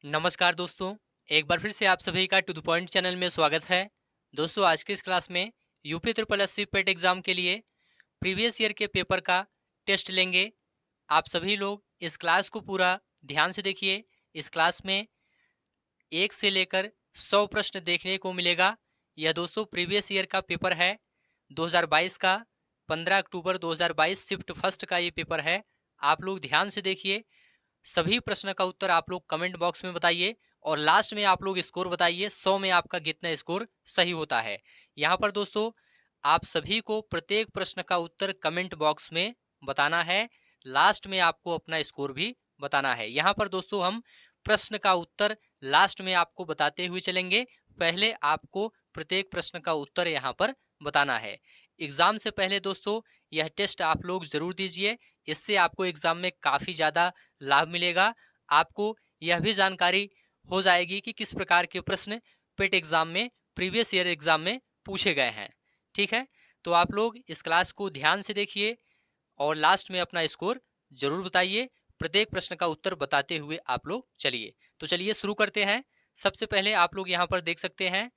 नमस्कार दोस्तों। एक बार फिर से आप सभी का टू द पॉइंट चैनल में स्वागत है। दोस्तों, आज की इस क्लास में यूपी ट्रिपल एससी पेट एग्जाम के लिए प्रीवियस ईयर के पेपर का टेस्ट लेंगे। आप सभी लोग इस क्लास को पूरा ध्यान से देखिए। इस क्लास में 1 से लेकर 100 प्रश्न देखने को मिलेगा। यह दोस्तों प्रीवियस ईयर का पेपर है 2022 का। 15 अक्टूबर 2022 शिफ्ट फर्स्ट का ये पेपर है। आप लोग ध्यान से देखिए। सभी प्रश्न का उत्तर आप लोग कमेंट बॉक्स में बताइए और लास्ट में आप लोग स्कोर बताइए 100 में आपका कितना स्कोर सही होता है। यहाँ पर दोस्तों आप सभी को प्रत्येक प्रश्न का उत्तर कमेंट बॉक्स में बताना है। लास्ट में आपको अपना स्कोर भी बताना है। यहाँ पर दोस्तों हम प्रश्न का उत्तर लास्ट में आपको बताते हुए चलेंगे। पहले आपको प्रत्येक प्रश्न का उत्तर यहाँ पर बताना है। एग्जाम से पहले दोस्तों यह टेस्ट आप लोग जरूर दीजिए। इससे आपको एग्जाम में काफ़ी ज़्यादा लाभ मिलेगा। आपको यह भी जानकारी हो जाएगी कि किस प्रकार के प्रश्न पेट एग्जाम में प्रीवियस ईयर एग्जाम में पूछे गए हैं। ठीक है, तो आप लोग इस क्लास को ध्यान से देखिए और लास्ट में अपना स्कोर जरूर बताइए। प्रत्येक प्रश्न का उत्तर बताते हुए आप लोग चलिए। तो चलिए शुरू करते हैं। सबसे पहले आप लोग यहाँ पर देख सकते हैं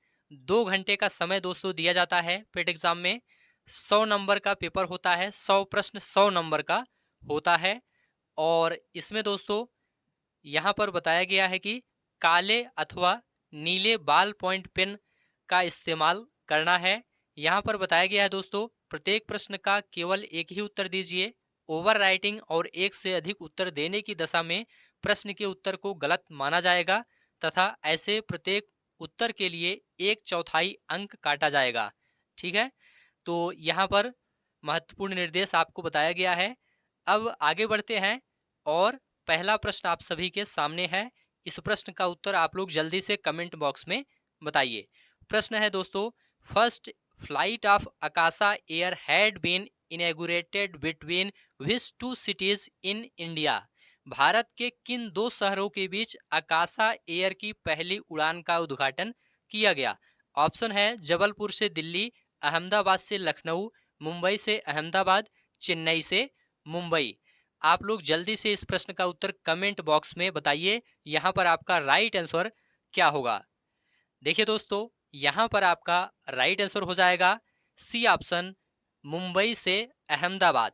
2 घंटे का समय दोस्तों दिया जाता है पेट एग्जाम में। 100 नंबर का पेपर होता है। 100 प्रश्न 100 नंबर का होता है। और इसमें दोस्तों यहाँ पर बताया गया है कि काले अथवा नीले बाल पॉइंट पेन का इस्तेमाल करना है। यहाँ पर बताया गया है दोस्तों प्रत्येक प्रश्न का केवल एक ही उत्तर दीजिए। ओवर राइटिंग और एक से अधिक उत्तर देने की दशा में प्रश्न के उत्तर को गलत माना जाएगा तथा ऐसे प्रत्येक उत्तर के लिए 1/4 अंक काटा जाएगा। ठीक है, तो यहाँ पर महत्वपूर्ण निर्देश आपको बताया गया है। अब आगे बढ़ते हैं और पहला प्रश्न आप सभी के सामने है। इस प्रश्न का उत्तर आप लोग जल्दी से कमेंट बॉक्स में बताइए। प्रश्न है दोस्तों, first flight of Akasa air had been inaugurated between which two cities in India. भारत के किन दो शहरों के बीच आकाशा एयर की पहली उड़ान का उद्घाटन किया गया। ऑप्शन है जबलपुर से दिल्ली, अहमदाबाद से लखनऊ, मुंबई से अहमदाबाद, चेन्नई से मुंबई। आप लोग जल्दी से इस प्रश्न का उत्तर कमेंट बॉक्स में बताइए। यहाँ पर आपका राइट आंसर क्या होगा। देखिए दोस्तों, यहाँ पर आपका राइट आंसर हो जाएगा सी ऑप्शन, मुंबई से अहमदाबाद।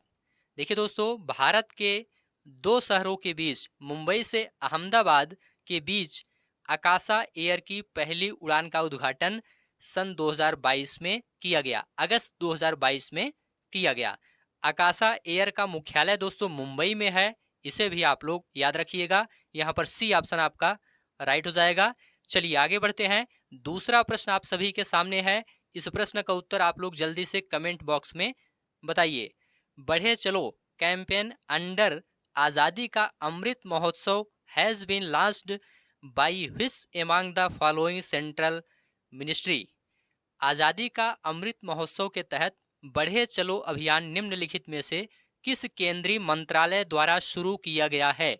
देखिए दोस्तों, भारत के दो शहरों के बीच मुंबई से अहमदाबाद के बीच आकाशा एयर की पहली उड़ान का उद्घाटन सन 2022 में किया गया। अगस्त 2022 में किया गया। आकाशा एयर का मुख्यालय दोस्तों मुंबई में है। इसे भी आप लोग याद रखिएगा। यहाँ पर सी ऑप्शन आपका राइट हो जाएगा। चलिए आगे बढ़ते हैं। दूसरा प्रश्न आप सभी के सामने है। इस प्रश्न का उत्तर आप लोग जल्दी से कमेंट बॉक्स में बताइए। बढ़े चलो कैंपेन अंडर आज़ादी Ka Amrit Mahotsav has been launched by which among the following central ministry. Azadi Ka Amrit महोत्सव के तहत बढ़े चलो अभियान निम्नलिखित में से किस केंद्रीय मंत्रालय द्वारा शुरू किया गया है।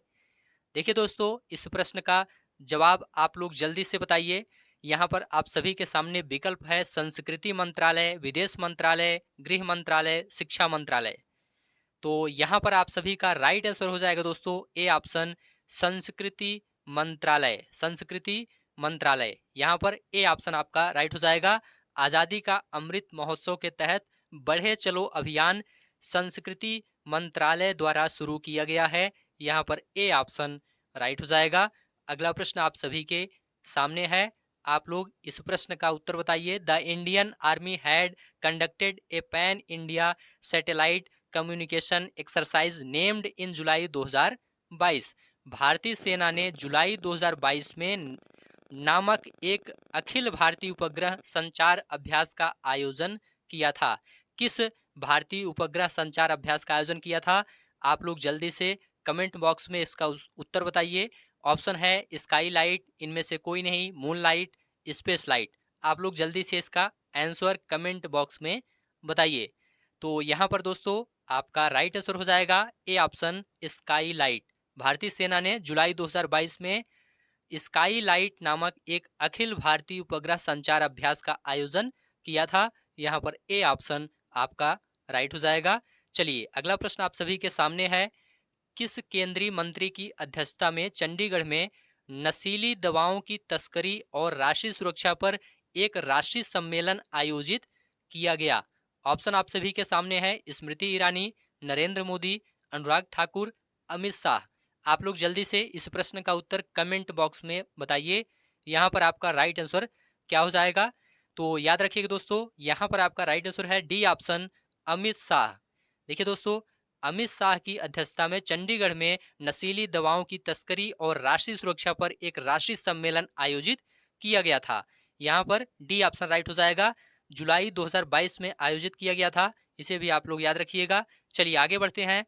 देखिए दोस्तों, इस प्रश्न का जवाब आप लोग जल्दी से बताइए। यहाँ पर आप सभी के सामने विकल्प है संस्कृति मंत्रालय, विदेश मंत्रालय, गृह मंत्रालय, शिक्षा मंत्रालय। तो यहाँ पर आप सभी का राइट आंसर हो जाएगा दोस्तों ए ऑप्शन, संस्कृति मंत्रालय। संस्कृति मंत्रालय, यहाँ पर ए ऑप्शन आपका राइट हो जाएगा। आज़ादी का अमृत महोत्सव के तहत बढ़े चलो अभियान संस्कृति मंत्रालय द्वारा शुरू किया गया है। यहाँ पर ए ऑप्शन राइट हो जाएगा। अगला प्रश्न आप सभी के सामने है। आप लोग इस प्रश्न का उत्तर बताइए। The Indian army had conducted a pan India satellite communication exercise named in July 2022। भारतीय सेना ने जुलाई 2022 में नामक एक अखिल भारतीय उपग्रह संचार अभ्यास का आयोजन किया था। किस भारतीय उपग्रह संचार अभ्यास का आयोजन किया था। आप लोग जल्दी से कमेंट बॉक्स में इसका उत्तर बताइए। ऑप्शन है स्काई लाइट, इनमें से कोई नहीं, मून लाइट, स्पेस लाइट। आप लोग जल्दी से इसका आंसर कमेंट बॉक्स में बताइए। तो यहाँ पर दोस्तों आपका राइट आंसर हो जाएगा ए ऑप्शन, स्काई लाइट। भारतीय सेना ने जुलाई 2022 में स्काई लाइट नामक एक अखिल भारतीय उपग्रह संचार अभ्यास का आयोजन किया था। यहाँ पर ए ऑप्शन आपका राइट हो जाएगा। चलिए अगला प्रश्न आप सभी के सामने है। किस केंद्रीय मंत्री की अध्यक्षता में चंडीगढ़ में नशीली दवाओं की तस्करी और राष्ट्रीय सुरक्षा पर एक राष्ट्रीय सम्मेलन आयोजित किया गया? ऑप्शन आप सभी के सामने है। स्मृति ईरानी, नरेंद्र मोदी, अनुराग ठाकुर, अमित शाह। आप लोग जल्दी से इस प्रश्न का उत्तर कमेंट बॉक्स में बताइए। यहाँ पर आपका राइट आंसर क्या हो जाएगा? तो याद रखिएगा दोस्तों, यहाँ पर आपका राइट आंसर है डी ऑप्शन, अमित शाह। देखिए दोस्तों, अमित शाह की अध्यक्षता में चंडीगढ़ में नशीली दवाओं की तस्करी और राष्ट्रीय सुरक्षा पर एक राष्ट्रीय सम्मेलन आयोजित किया गया था। यहाँ पर डी ऑप्शन राइट हो जाएगा। जुलाई 2022 में आयोजित किया गया था, इसे भी आप लोग याद रखिएगा। चलिए आगे बढ़ते हैं।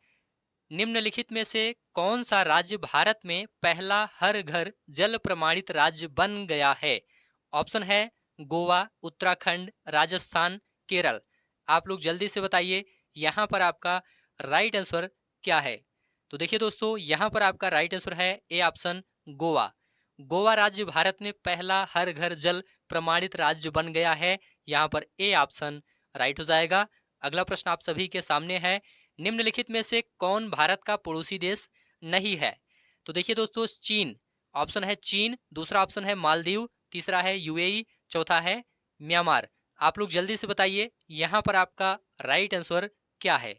निम्नलिखित में से कौन सा राज्य भारत में पहला हर घर जल प्रमाणित राज्य बन गया है? ऑप्शन है गोवा, उत्तराखंड, राजस्थान, केरल। आप लोग जल्दी से बताइए यहाँ पर आपका राइट आंसर क्या है? तो देखिए दोस्तों, यहाँ पर आपका राइट आंसर है ए ऑप्शन, गोवा। गोवा राज्य भारत में पहला हर घर जल प्रमाणित राज्य बन गया है। यहाँ पर ए ऑप्शन राइट हो जाएगा। अगला प्रश्न आप सभी के सामने है। निम्नलिखित में से कौन भारत का पड़ोसी देश नहीं है? तो देखिए दोस्तों, चीन। ऑप्शन है चीन, दूसरा ऑप्शन है मालदीव, तीसरा है यूएई, चौथा है म्यांमार। आप लोग जल्दी से बताइए यहाँ पर आपका राइट आंसर क्या है?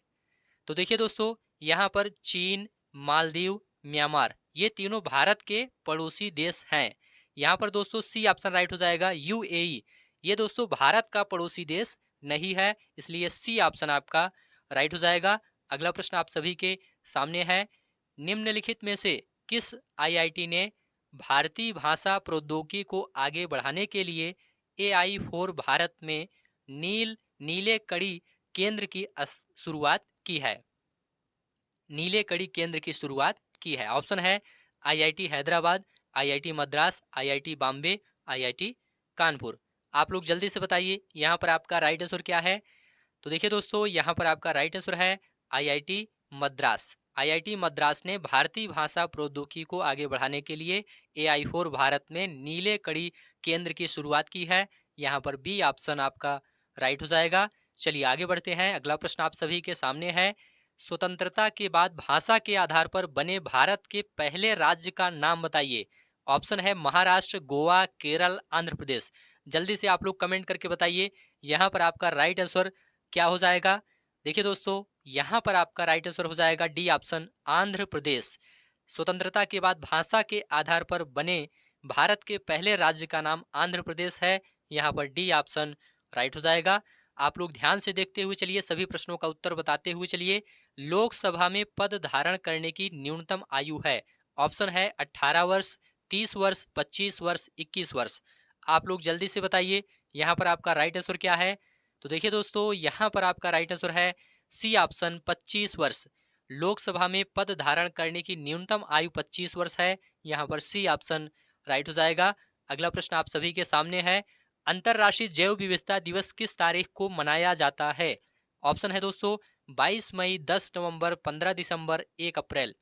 तो देखिए दोस्तों, यहाँ पर चीन, मालदीव, म्यांमार ये तीनों भारत के पड़ोसी देश हैं। यहाँ पर दोस्तों सी ऑप्शन राइट हो जाएगा, यूएई। ये दोस्तों भारत का पड़ोसी देश नहीं है, इसलिए सी ऑप्शन आपका राइट हो जाएगा। अगला प्रश्न आप सभी के सामने है। निम्नलिखित में से किस आईआईटी ने भारतीय भाषा प्रौद्योगिकी को आगे बढ़ाने के लिए एआई फॉर भारत में नीले कड़ी केंद्र की शुरुआत की है? नीले कड़ी केंद्र की शुरुआत की है। ऑप्शन है IIT Hyderabad, IIT Madras, IIT Bombay, IIT Kanpur. आप लोग जल्दी से बताइए यहाँ पर आपका राइट आंसर क्या है? तो देखिए दोस्तों, यहाँ पर आपका राइट आंसर है आईआईटी मद्रास। आईआईटी मद्रास ने भारतीय भाषा प्रौद्योगिकी को आगे बढ़ाने के लिए एआई फॉर भारत में नीले कड़ी केंद्र की शुरुआत की है। यहाँ पर बी ऑप्शन आपका राइट हो जाएगा। चलिए आगे बढ़ते हैं। अगला प्रश्न आप सभी के सामने है। स्वतंत्रता के बाद भाषा के आधार पर बने भारत के पहले राज्य का नाम बताइए। ऑप्शन है महाराष्ट्र, गोवा, केरल, आंध्र प्रदेश। जल्दी से आप लोग कमेंट करके बताइए यहाँ पर आपका राइट आंसर क्या हो जाएगा? देखिए दोस्तों, यहाँ पर आपका राइट आंसर हो जाएगा डी ऑप्शन, आंध्र प्रदेश। स्वतंत्रता के बाद भाषा के आधार पर बने भारत के पहले राज्य का नाम आंध्र प्रदेश है। यहाँ पर डी ऑप्शन राइट हो जाएगा। आप लोग ध्यान से देखते हुए चलिए, सभी प्रश्नों का उत्तर बताते हुए चलिए। लोकसभा में पद धारण करने की न्यूनतम आयु है। ऑप्शन है 18 वर्ष, 30 वर्ष, 25 वर्ष, 21 वर्ष। आप लोग जल्दी से बताइए यहाँ पर आपका राइट आंसर क्या है? तो देखिए दोस्तों, यहाँ पर आपका राइट आंसर है सी ऑप्शन, 25 वर्ष। लोकसभा में पद धारण करने की न्यूनतम आयु 25 वर्ष है। यहाँ पर सी ऑप्शन राइट हो जाएगा। अगला प्रश्न आप सभी के सामने है। अंतर्राष्ट्रीय जैव विविधता दिवस किस तारीख को मनाया जाता है? ऑप्शन है दोस्तों 22 मई, 10 नवंबर, 15 दिसंबर, 1 अप्रैल।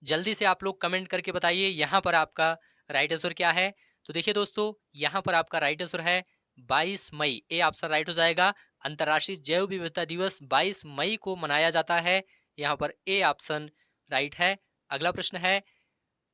जल्दी से आप लोग कमेंट करके बताइए यहाँ पर आपका राइट आंसर क्या है? तो देखिए दोस्तों, यहाँ पर आपका राइट आंसर है 22 मई। ए ऑप्शन राइट हो जाएगा। अंतर्राष्ट्रीय जैव विविधता दिवस 22 मई को मनाया जाता है। यहाँ पर ए ऑप्शन राइट है। अगला प्रश्न है।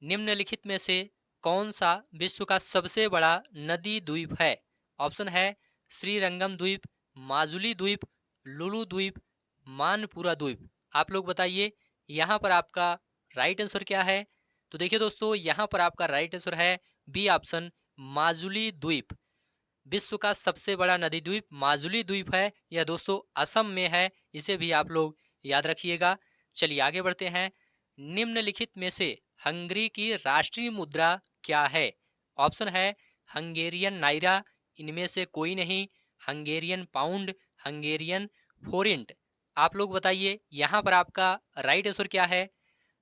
निम्नलिखित में से कौन सा विश्व का सबसे बड़ा नदी द्वीप है? ऑप्शन है श्रीरंगम द्वीप, माजुली द्वीप, लुलु द्वीप, मानपुरा द्वीप। आप लोग बताइए यहाँ पर आपका राइट आंसर क्या है? तो देखिए दोस्तों, यहाँ पर आपका राइट आंसर है बी ऑप्शन, माजुली द्वीप। विश्व का सबसे बड़ा नदी द्वीप माजुली द्वीप है। यह दोस्तों असम में है, इसे भी आप लोग याद रखिएगा। चलिए आगे बढ़ते हैं। निम्नलिखित में से हंगरी की राष्ट्रीय मुद्रा क्या है? ऑप्शन है हंगेरियन नाइरा, इनमें से कोई नहीं, हंगेरियन पाउंड, हंगेरियन फोरिंट। आप लोग बताइए यहाँ पर आपका राइट आंसर क्या है?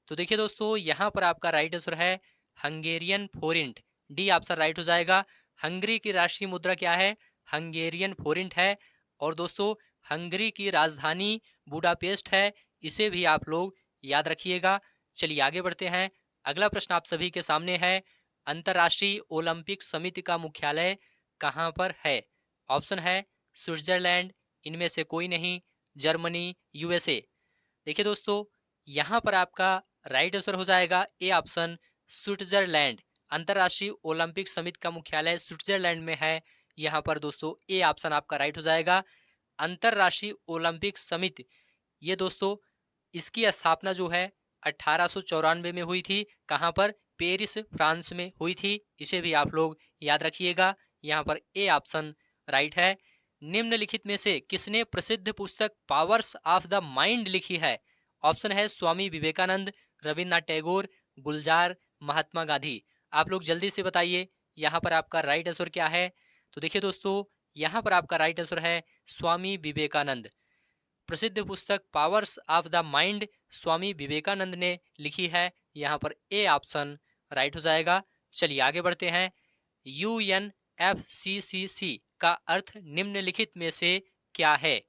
तो देखिए दोस्तों, यहाँ पर आपका राइट आंसर है हंगेरियन फोरिंट। डी ऑप्शन राइट हो जाएगा। हंगरी की राष्ट्रीय मुद्रा क्या है? हंगेरियन फोरिंट है। और दोस्तों, हंगरी की राजधानी बुडापेस्ट है, इसे भी आप लोग याद रखिएगा। चलिए आगे बढ़ते हैं। अगला प्रश्न आप सभी के सामने है। अंतर्राष्ट्रीय ओलंपिक समिति का मुख्यालय कहाँ पर है? ऑप्शन है स्विट्जरलैंड, इनमें से कोई नहीं, जर्मनी, यूएसए। देखिए दोस्तों, यहाँ पर आपका राइट आंसर हो जाएगा ए ऑप्शन, स्विट्जरलैंड। अंतर्राष्ट्रीय ओलंपिक समिति का मुख्यालय स्विट्जरलैंड में है। यहाँ पर दोस्तों ए ऑप्शन आपका राइट हो जाएगा। अंतर्राष्ट्रीय ओलंपिक समिति, ये दोस्तों इसकी स्थापना जो है 1894 में हुई थी। कहाँ पर? पेरिस, फ्रांस में हुई थी। इसे भी आप लोग याद रखिएगा। यहाँ पर ए ऑप्शन राइट है। निम्नलिखित में से किसने प्रसिद्ध पुस्तक पावर्स ऑफ द माइंड लिखी है? ऑप्शन है स्वामी विवेकानंद, रविन्द्रनाथ टैगोर, गुलजार, महात्मा गांधी। आप लोग जल्दी से बताइए यहाँ पर आपका राइट आंसर क्या है। तो देखिए दोस्तों, यहाँ पर आपका राइट आंसर है स्वामी विवेकानंद। प्रसिद्ध पुस्तक powers of the mind Swami Vivekananda ने लिखी है। यहाँ पर ए ऑप्शन राइट हो जाएगा। चलिए आगे बढ़ते हैं। UNFCCC का अर्थ निम्नलिखित में से क्या है?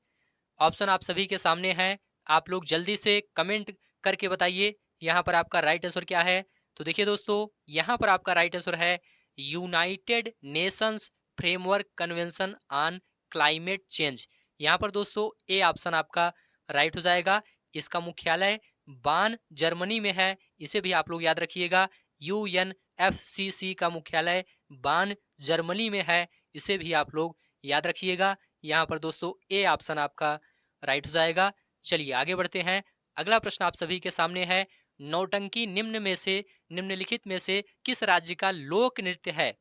ऑप्शन आप सभी के सामने हैं। आप लोग जल्दी से कमेंट करके बताइए यहाँ पर आपका राइट आंसर क्या है। तो देखिए दोस्तों, यहाँ पर आपका राइट आंसर है United Nations framework convention on climate change. यहाँ पर दोस्तों ए ऑप्शन आपका राइट हो जाएगा। इसका मुख्यालय बान, जर्मनी में है। इसे भी आप लोग याद रखिएगा। UNFCC का मुख्यालय बान, जर्मनी में है। इसे भी आप लोग याद रखिएगा। यहाँ पर दोस्तों ए ऑप्शन आपका राइट हो जाएगा। चलिए आगे बढ़ते हैं। अगला प्रश्न आप सभी के सामने है। नौटंकी निम्नलिखित में से किस राज्य का लोक नृत्य है?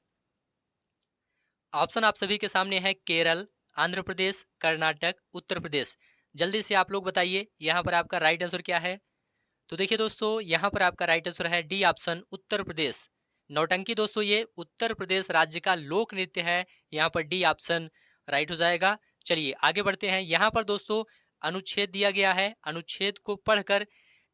ऑप्शन आप सभी के सामने है केरल, आंध्र प्रदेश, कर्नाटक, उत्तर प्रदेश। जल्दी से आप लोग बताइए यहाँ पर आपका राइट आंसर क्या है। तो देखिए दोस्तों, यहाँ पर आपका राइट आंसर है डी ऑप्शन, उत्तर प्रदेश। नौटंकी दोस्तों ये उत्तर प्रदेश राज्य का लोक नृत्य है। यहाँ पर डी ऑप्शन राइट हो जाएगा। चलिए आगे बढ़ते हैं। यहाँ पर दोस्तों अनुच्छेद दिया गया है। अनुच्छेद को पढ़कर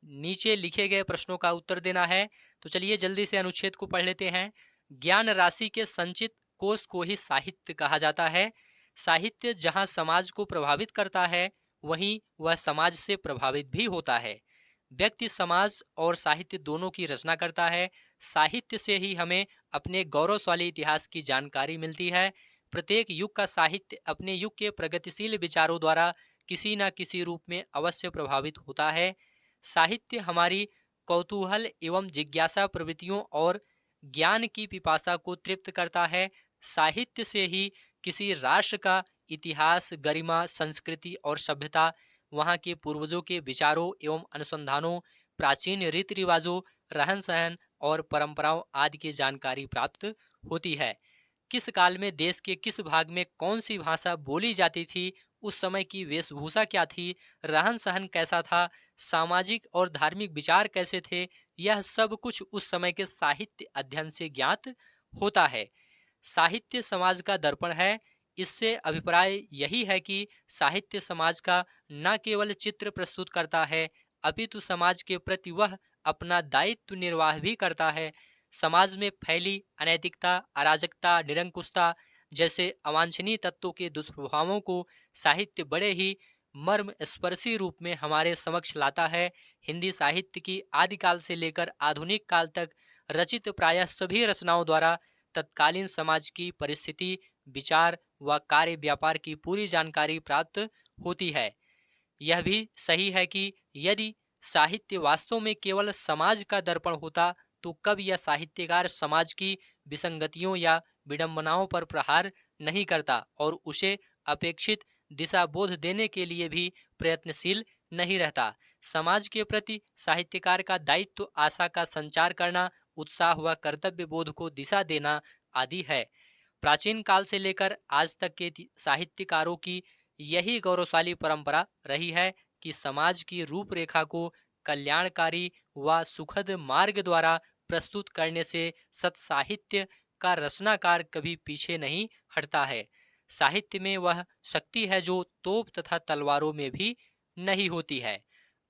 नीचे लिखे गए प्रश्नों का उत्तर देना है। तो चलिए जल्दी से अनुच्छेद को पढ़ लेते हैं। ज्ञान राशि के संचित कोष को ही साहित्य कहा जाता है। साहित्य जहाँ समाज को प्रभावित करता है, वहीं वह समाज से प्रभावित भी होता है। व्यक्ति समाज और साहित्य दोनों की रचना करता है। साहित्य से ही हमें अपने गौरवशाली इतिहास की जानकारी मिलती है। प्रत्येक युग का साहित्य अपने युग के प्रगतिशील विचारों द्वारा किसी न किसी रूप में अवश्य प्रभावित होता है। साहित्य हमारी कौतूहल एवं जिज्ञासा प्रवृत्तियों और ज्ञान की पिपासा को तृप्त करता है। साहित्य से ही किसी राष्ट्र का इतिहास, गरिमा, संस्कृति और सभ्यता, वहाँ के पूर्वजों के विचारों एवं अनुसंधानों, प्राचीन रीति रिवाजों, रहन सहन और परंपराओं आदि की जानकारी प्राप्त होती है। किस काल में देश के किस भाग में कौन सी भाषा बोली जाती थी, उस समय की वेशभूषा क्या थी, रहन सहन कैसा था, सामाजिक और धार्मिक विचार कैसे थे, यह सब कुछ उस समय के साहित्य अध्ययन से ज्ञात होता है। साहित्य समाज का दर्पण है। इससे अभिप्राय यही है कि साहित्य समाज का न केवल चित्र प्रस्तुत करता है, अपितु समाज के प्रति वह अपना दायित्व निर्वाह भी करता है। समाज में फैली अनैतिकता, अराजकता, निरंकुशता जैसे अवांछनीय तत्वों के दुष्प्रभावों को साहित्य बड़े ही मर्म स्पर्शी रूप में हमारे समक्ष लाता है। हिंदी साहित्य की आदिकाल से लेकर आधुनिक काल तक रचित प्रायः सभी रचनाओं द्वारा तत्कालीन समाज की परिस्थिति, विचार व कार्य व्यापार की पूरी जानकारी प्राप्त होती है। यह भी सही है कि यदि साहित्य वास्तव में केवल समाज का दर्पण होता तो कब यह साहित्यकार समाज की विसंगतियों या विडंबनाओं पर प्रहार नहीं करता और उसे अपेक्षित दिशा बोध देने के लिए भी प्रयत्नशील नहीं रहता। समाज के प्रति साहित्यकार का दायित्व आशा का संचार करना, उत्साह व कर्तव्य बोध को दिशा देना आदि है। प्राचीन काल से लेकर आज तक के साहित्यकारों की यही गौरवशाली परंपरा रही है कि समाज की रूपरेखा को कल्याणकारी व सुखद मार्ग द्वारा प्रस्तुत करने से सत साहित्य का रचनाकार कभी पीछे नहीं हटता है। साहित्य में वह शक्ति है जो तोप तथा तलवारों में भी नहीं होती है।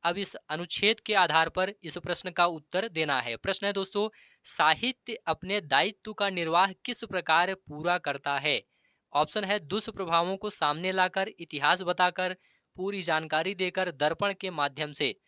अब इस अनुच्छेद के आधार पर इस प्रश्न का उत्तर देना है। प्रश्न है दोस्तों, साहित्य अपने दायित्व का निर्वाह किस प्रकार पूरा करता है? ऑप्शन है दुष्प्रभावों को सामने लाकर, इतिहास बताकर, पूरी जानकारी देकर, दर्पण के माध्यम से।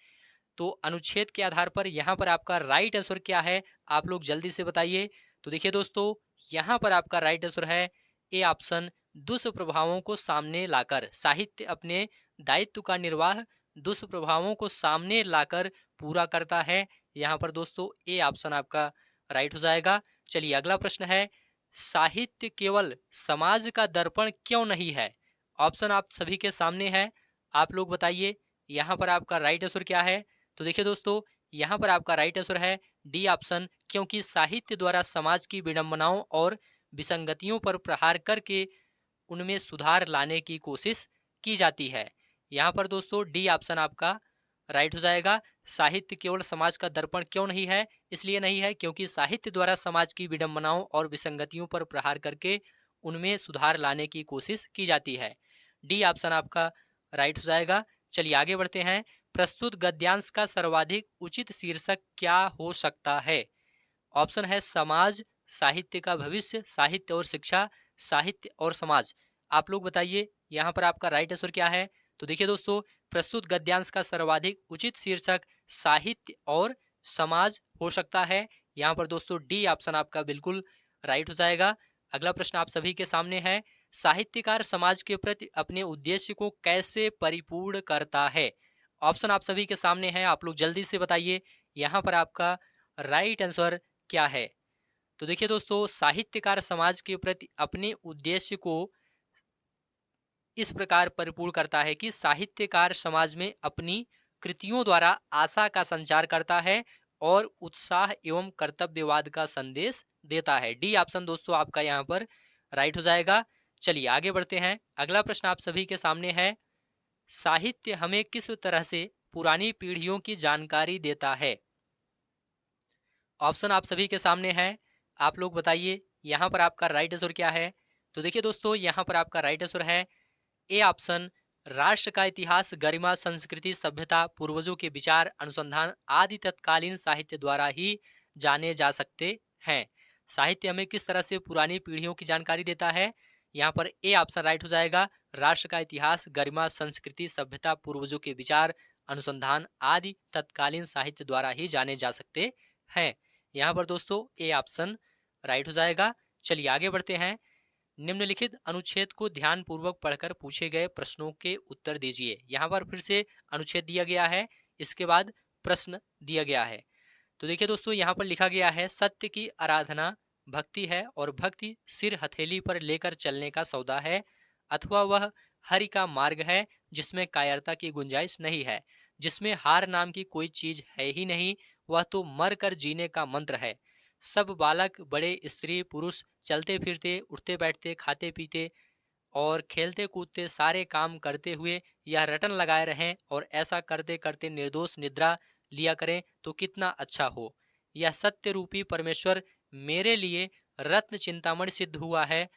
तो अनुच्छेद के आधार पर यहाँ पर आपका राइट आंसर क्या है, आप लोग जल्दी से बताइए। तो देखिए दोस्तों, यहाँ पर आपका राइट आंसर है ए ऑप्शन, दुष्प्रभावों को सामने लाकर। साहित्य अपने दायित्व का निर्वाह दुष्प्रभावों को सामने लाकर पूरा करता है। यहाँ पर दोस्तों ए ऑप्शन आपका राइट हो जाएगा। चलिए अगला प्रश्न है, साहित्य केवल समाज का दर्पण क्यों नहीं है? ऑप्शन आप सभी के सामने है, आप लोग बताइए यहाँ पर आपका राइट आंसर क्या है। तो देखिए दोस्तों, यहाँ पर आपका राइट आंसर है डी ऑप्शन, क्योंकि साहित्य द्वारा समाज की विडंबनाओं और विसंगतियों पर प्रहार करके उनमें सुधार लाने की कोशिश की जाती है। यहाँ पर दोस्तों डी ऑप्शन आपका राइट हो जाएगा। साहित्य केवल समाज का दर्पण क्यों नहीं है? इसलिए नहीं है क्योंकि साहित्य द्वारा समाज की विडंबनाओं और विसंगतियों पर प्रहार करके उनमें सुधार लाने की कोशिश की जाती है। डी ऑप्शन आपका राइट हो जाएगा। चलिए आगे बढ़ते हैं। प्रस्तुत गद्यांश का सर्वाधिक उचित शीर्षक क्या हो सकता है? ऑप्शन है समाज, साहित्य का भविष्य, साहित्य और शिक्षा, साहित्य और समाज। आप लोग बताइए यहाँ पर आपका राइट आंसर क्या है। तो देखिए दोस्तों, प्रस्तुत गद्यांश का सर्वाधिक उचित शीर्षक साहित्य और समाज हो सकता है। यहाँ पर दोस्तों डी ऑप्शन आपका बिल्कुल राइट हो जाएगा। अगला प्रश्न आप सभी के सामने है, साहित्यकार समाज के प्रति अपने उद्देश्य को कैसे परिपूर्ण करता है? ऑप्शन आप सभी के सामने है, आप लोग जल्दी से बताइए यहाँ पर आपका राइट आंसर क्या है। तो देखिए दोस्तों, साहित्यकार समाज के प्रति अपने उद्देश्य को इस प्रकार परिपूर्ण करता है कि साहित्यकार समाज में अपनी कृतियों द्वारा आशा का संचार करता है और उत्साह एवं कर्तव्यवाद का संदेश देता है। डी ऑप्शन दोस्तों आपका यहाँ पर राइट हो जाएगा। चलिए आगे बढ़ते हैं। अगला प्रश्न आप सभी के सामने है, साहित्य हमें किस तरह से पुरानी पीढ़ियों की जानकारी देता है? ऑप्शन आप सभी के सामने है, आप लोग बताइए यहाँ पर आपका राइट आंसर क्या है। तो देखिए दोस्तों, यहाँ पर आपका राइट आंसर है ए ऑप्शन, राष्ट्र का इतिहास, गरिमा, संस्कृति, सभ्यता, पूर्वजों के विचार, अनुसंधान आदि तत्कालीन साहित्य द्वारा ही जाने जा सकते हैं। साहित्य हमें किस तरह से पुरानी पीढ़ियों की जानकारी देता है? यहाँ पर ए ऑप्शन राइट हो जाएगा। राष्ट्र का इतिहास, गरिमा, संस्कृति, सभ्यता, पूर्वजों के विचार, अनुसंधान आदि तत्कालीन साहित्य द्वारा ही जाने जा सकते हैं। यहाँ पर दोस्तों ए ऑप्शन राइट हो जाएगा। चलिए आगे बढ़ते हैं। निम्नलिखित अनुच्छेद को ध्यानपूर्वक पढ़कर पूछे गए प्रश्नों के उत्तर दीजिए। यहाँ पर फिर से अनुच्छेद दिया गया है, इसके बाद प्रश्न दिया गया है। तो देखिए दोस्तों, यहाँ पर लिखा गया है, सत्य की आराधना भक्ति है और भक्ति सिर हथेली पर लेकर चलने का सौदा है, अथवा वह हरि का मार्ग है जिसमें कायरता की गुंजाइश नहीं है, जिसमें हार नाम की कोई चीज है ही नहीं, वह तो मर कर जीने का मंत्र है। सब बालक बड़े स्त्री पुरुष चलते फिरते उठते बैठते खाते पीते और खेलते कूदते सारे काम करते हुए यह रटन लगाए रहें और ऐसा करते करते निर्दोष निद्रा लिया करें तो कितना अच्छा हो। यह सत्य रूपी परमेश्वर मेरे लिए रत्न चिंतामणि सिद्ध हुआ है,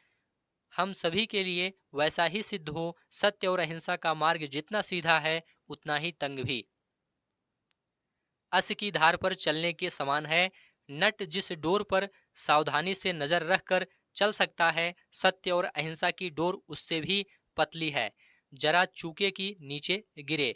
हम सभी के लिए वैसा ही सिद्ध हो। सत्य और अहिंसा का मार्ग जितना सीधा है उतना ही तंग भी। अस की धार पर चलने के समान है, नट जिस डोर पर सावधानी से नजर रखकर चल सकता है, सत्य और अहिंसा की डोर उससे भी पतली है, जरा चूके की नीचे गिरे।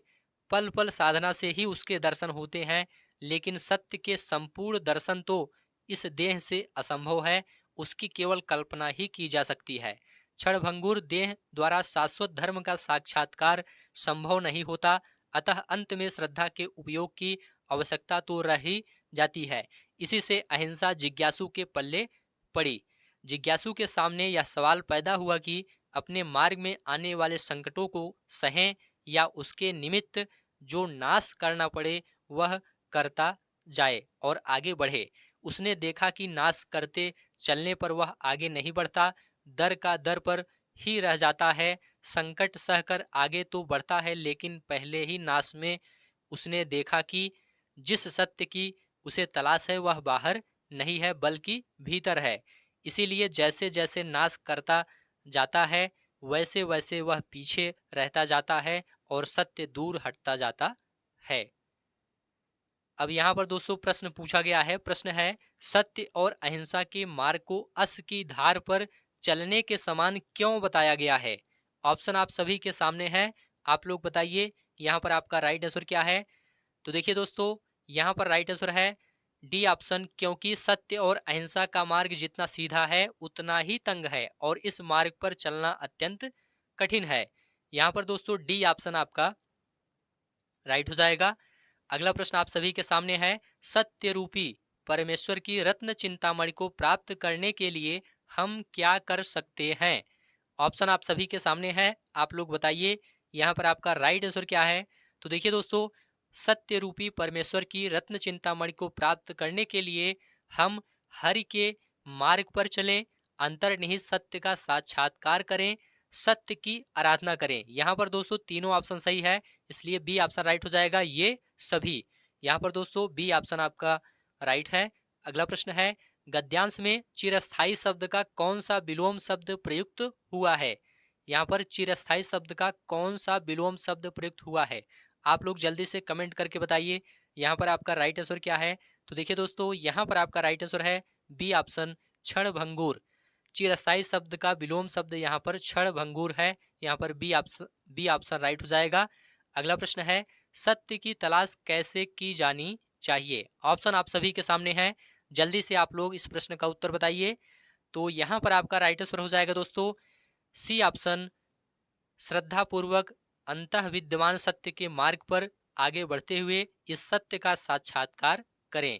पल पल साधना से ही उसके दर्शन होते हैं, लेकिन सत्य के संपूर्ण दर्शन तो इस देह से असंभव है, उसकी केवल कल्पना ही की जा सकती है। क्षणभंगुर देह द्वारा शाश्वत धर्म का साक्षात्कार संभव नहीं होता, अतः अंत में श्रद्धा के उपयोग की आवश्यकता तो रह ही जाती है। इसी से अहिंसा जिज्ञासु के पल्ले पड़ी। जिज्ञासु के सामने यह सवाल पैदा हुआ कि अपने मार्ग में आने वाले संकटों को सहें या उसके निमित्त जो नाश करना पड़े वह करता जाए और आगे बढ़े। उसने देखा कि नाश करते चलने पर वह आगे नहीं बढ़ता, दर का दर पर ही रह जाता है। संकट सहकर आगे तो बढ़ता है, लेकिन पहले ही नाश में उसने देखा कि जिस सत्य की उसे तलाश है वह बाहर नहीं है बल्कि भीतर है। इसीलिए जैसे जैसे नाश करता जाता है वैसे वैसे वह पीछे रहता जाता है और सत्य दूर हटता जाता है। अब यहाँ पर दोस्तों प्रश्न पूछा गया है, प्रश्न है, सत्य और अहिंसा के मार्ग को अस की धार पर चलने के समान क्यों बताया गया है? ऑप्शन आप सभी के सामने है, आप लोग बताइए यहाँ पर आपका राइट आंसर क्या है। तो देखिए दोस्तों, यहाँ पर राइट आंसर है डी ऑप्शन, क्योंकि सत्य और अहिंसा का मार्ग जितना सीधा है उतना ही तंग है और इस मार्ग पर चलना अत्यंत कठिन है। यहाँ पर दोस्तों डी ऑप्शन आपका राइट हो जाएगा। अगला प्रश्न आप सभी के सामने है, सत्य रूपी परमेश्वर की रत्न चिंतामणि को प्राप्त करने के लिए हम क्या कर सकते हैं? ऑप्शन आप सभी के सामने है, आप लोग बताइए यहाँ पर आपका राइट आंसर क्या है। तो देखिए दोस्तों, सत्य रूपी परमेश्वर की रत्न चिंतामणि को प्राप्त करने के लिए हम हरि के मार्ग पर चलें, अंतर्निहित सत्य का साक्षात्कार करें, सत्य की आराधना करें। यहाँ पर दोस्तों तीनों ऑप्शन सही है, इसलिए बी ऑप्शन राइट हो जाएगा, ये सभी। यहाँ पर दोस्तों बी ऑप्शन आपका राइट है। अगला प्रश्न है, गद्यांश में चिरस्थायी शब्द का कौन सा विलोम शब्द प्रयुक्त हुआ है? यहाँ पर चिरस्थायी शब्द का कौन सा विलोम शब्द प्रयुक्त हुआ है? आप लोग जल्दी से कमेंट करके बताइए यहाँ पर आपका राइट आंसर क्या है। तो देखिए दोस्तों, यहाँ पर आपका राइट आंसर है बी ऑप्शन क्षणभंगुर। चिरस्थायी शब्द का विलोम शब्द यहाँ पर क्षणभंगुर है। यहाँ पर बी ऑप्शन राइट हो जाएगा। अगला प्रश्न है, सत्य की तलाश कैसे की जानी चाहिए? ऑप्शन आप सभी के सामने है, जल्दी से आप लोग इस प्रश्न का उत्तर बताइए। तो यहाँ पर आपका राइट आंसर हो जाएगा दोस्तों सी ऑप्शन, श्रद्धा पूर्वक अंतः विद्यमान सत्य के मार्ग पर आगे बढ़ते हुए इस सत्य का साक्षात्कार करें।